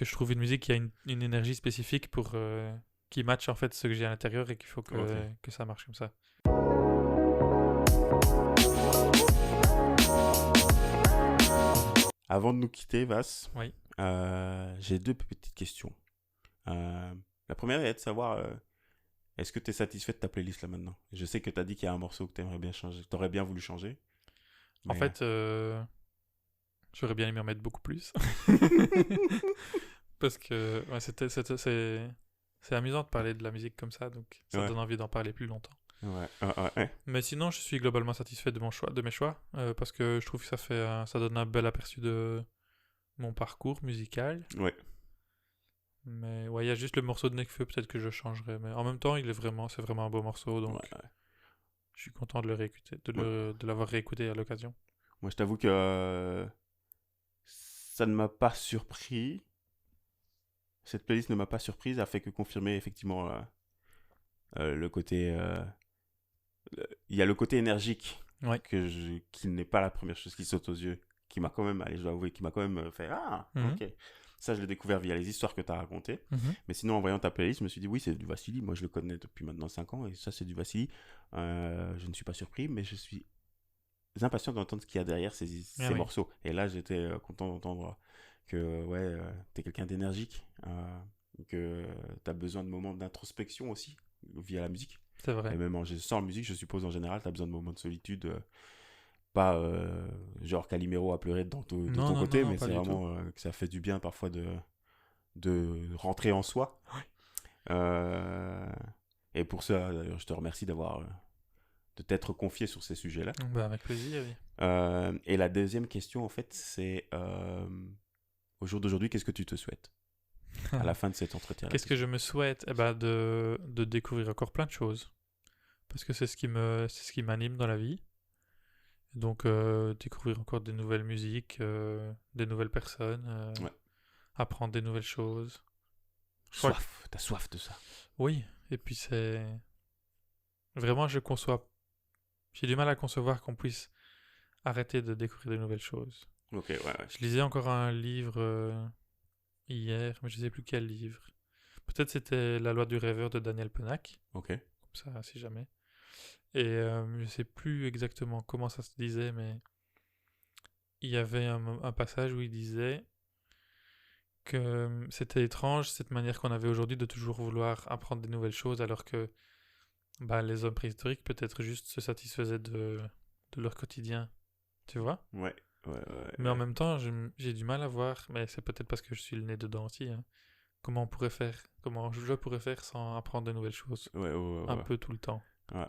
je trouve une musique qui a une énergie spécifique pour qui match en fait ce que j'ai à l'intérieur et qu'il faut que ça marche comme ça.
Avant de nous quitter, Vas,
Oui.
j'ai deux petites questions. La première est de savoir, est-ce que tu es satisfait de ta playlist là maintenant? Je sais que tu as dit qu'il y a un morceau que tu aimerais bien changer, que tu aurais bien voulu changer.
En
Mais,
fait, j'aurais bien aimé en mettre beaucoup plus. Parce que ouais, c'est amusant de parler de la musique comme ça, donc ça
Ouais.
donne envie d'en parler plus longtemps.
Ouais.
Mais sinon, je suis globalement satisfait de mes choix, parce que je trouve que ça donne un bel aperçu de mon parcours musical.
Ouais.
Mais ouais, il y a juste le morceau de Nekfeu peut-être que je changerais, mais en même temps, c'est vraiment un beau morceau, donc
Ouais.
je suis content de le réécouter,
Ouais.
de l'avoir réécouté à l'occasion.
Moi, je t'avoue que ça ne m'a pas surpris. Cette playlist ne m'a pas surprise, a fait que confirmer effectivement le côté... Il y a le côté énergique
Ouais.
qui n'est pas la première chose qui saute aux yeux, qui m'a quand même, allez, je dois avouer, qui m'a quand même fait « Ah, ok ». Ça, je l'ai découvert via les histoires que tu as racontées. Mais sinon, en voyant ta playlist, je me suis dit, oui, c'est du Vassili. Moi, je le connais depuis maintenant 5 ans et ça, c'est du Vassili. Je ne suis pas surpris, mais je suis impatient d'entendre ce qu'il y a derrière ces
Ah oui.
morceaux. Et là, j'étais content d'entendre que t'es quelqu'un d'énergique, que t'as besoin de moments d'introspection aussi via la musique.
C'est vrai.
Et même sans la musique, je suppose en général, t'as besoin de moments de solitude, pas genre Calimero à pleurer de ton côté, mais
pas
c'est
du
vraiment que ça fait du bien parfois de rentrer en soi. Et pour ça, d'ailleurs, je te remercie de t'être confié sur ces sujets-là.
Avec plaisir, oui.
Et la deuxième question, en fait, c'est au jour d'aujourd'hui, qu'est-ce que tu te souhaites à la fin de cet entretien?
Qu'est-ce que je me souhaite? De découvrir encore plein de choses. Parce que c'est ce qui m'anime dans la vie. Donc, découvrir encore des nouvelles musiques, des nouvelles personnes, apprendre des nouvelles choses.
T'as soif de ça.
Oui, et puis c'est... Vraiment, j'ai du mal à concevoir qu'on puisse arrêter de découvrir de nouvelles choses.
Ok, ouais.
Je lisais encore un livre hier, mais je ne sais plus quel livre. Peut-être c'était La loi du rêveur de Daniel Pennac.
Ok.
Comme ça, si jamais. Et je ne sais plus exactement comment ça se disait, mais il y avait un passage où il disait que c'était étrange cette manière qu'on avait aujourd'hui de toujours vouloir apprendre des nouvelles choses, alors que les hommes préhistoriques peut-être juste se satisfaisaient de leur quotidien, tu vois?
Ouais.
Mais en même temps, j'ai du mal à voir, mais c'est peut-être parce que je suis le nez dedans aussi, hein, comment je pourrais faire sans apprendre de nouvelles choses, un peu tout le temps.
Ouais.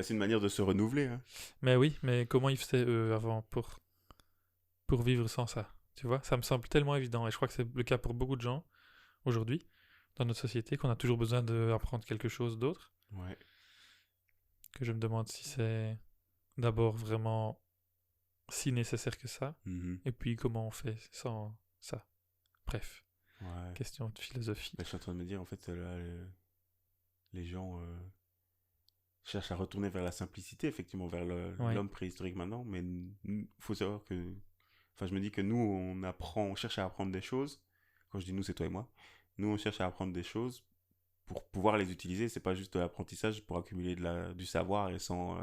C'est une manière de se renouveler, hein.
Mais oui, mais comment ils faisaient eux avant pour vivre sans ça? Tu vois, ça me semble tellement évident, et je crois que c'est le cas pour beaucoup de gens aujourd'hui, dans notre société, qu'on a toujours besoin d'apprendre quelque chose d'autre.
Ouais.
Que je me demande si c'est d'abord vraiment si nécessaire que ça, et puis comment on fait sans ça. Bref, question de philosophie.
Je suis en train de me dire, en fait, là, les gens cherchent à retourner vers la simplicité, effectivement, vers l'homme préhistorique maintenant, mais il faut savoir que... Enfin, je me dis que nous, on cherche à apprendre des choses. Quand je dis nous, c'est toi et moi. Nous, on cherche à apprendre des choses pour pouvoir les utiliser. C'est pas juste de l'apprentissage pour accumuler du savoir et sans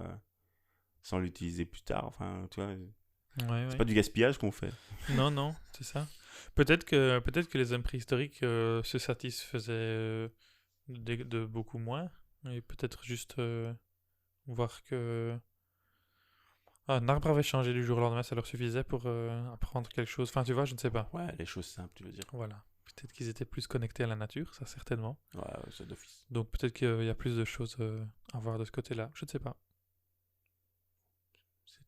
l'utiliser plus tard. Enfin, tu vois, c'est pas du gaspillage qu'on fait.
Non, c'est ça. Peut-être que les hommes préhistoriques se satisfaisaient de beaucoup moins, et peut-être juste voir que un arbre avait changé du jour au lendemain, ça leur suffisait pour apprendre quelque chose. Enfin, tu vois, je ne sais pas.
Ouais, les choses simples, tu veux dire.
Voilà. Peut-être qu'ils étaient plus connectés à la nature, ça certainement.
Ouais, c'est d'office.
Donc peut-être qu'il y a plus de choses à voir de ce côté-là. Je ne sais pas.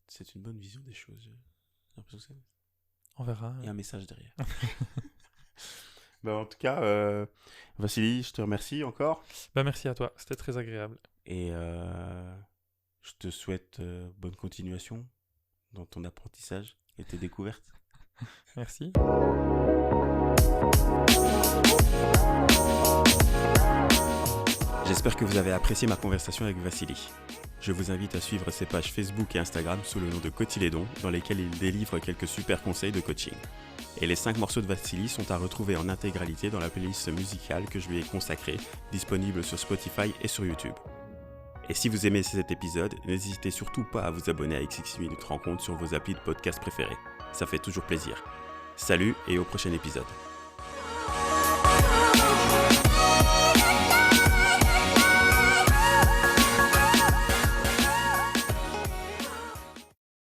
C'est une bonne vision des choses. J'ai l'impression que
on verra.
Il y a un message derrière. En tout cas, Vassili, je te remercie encore.
Merci à toi, c'était très agréable.
Et je te souhaite bonne continuation dans ton apprentissage et tes découvertes.
Merci.
J'espère que vous avez apprécié ma conversation avec Vassili. Je vous invite à suivre ses pages Facebook et Instagram sous le nom de Cotylédon, dans lesquelles il délivre quelques super conseils de coaching. Et les 5 morceaux de Vassili sont à retrouver en intégralité dans la playlist musicale que je lui ai consacrée, disponible sur Spotify et sur YouTube. Et si vous aimez cet épisode, n'hésitez surtout pas à vous abonner à XX Minutes Rencontre sur vos applis de podcast préférés. Ça fait toujours plaisir. Salut et au prochain épisode.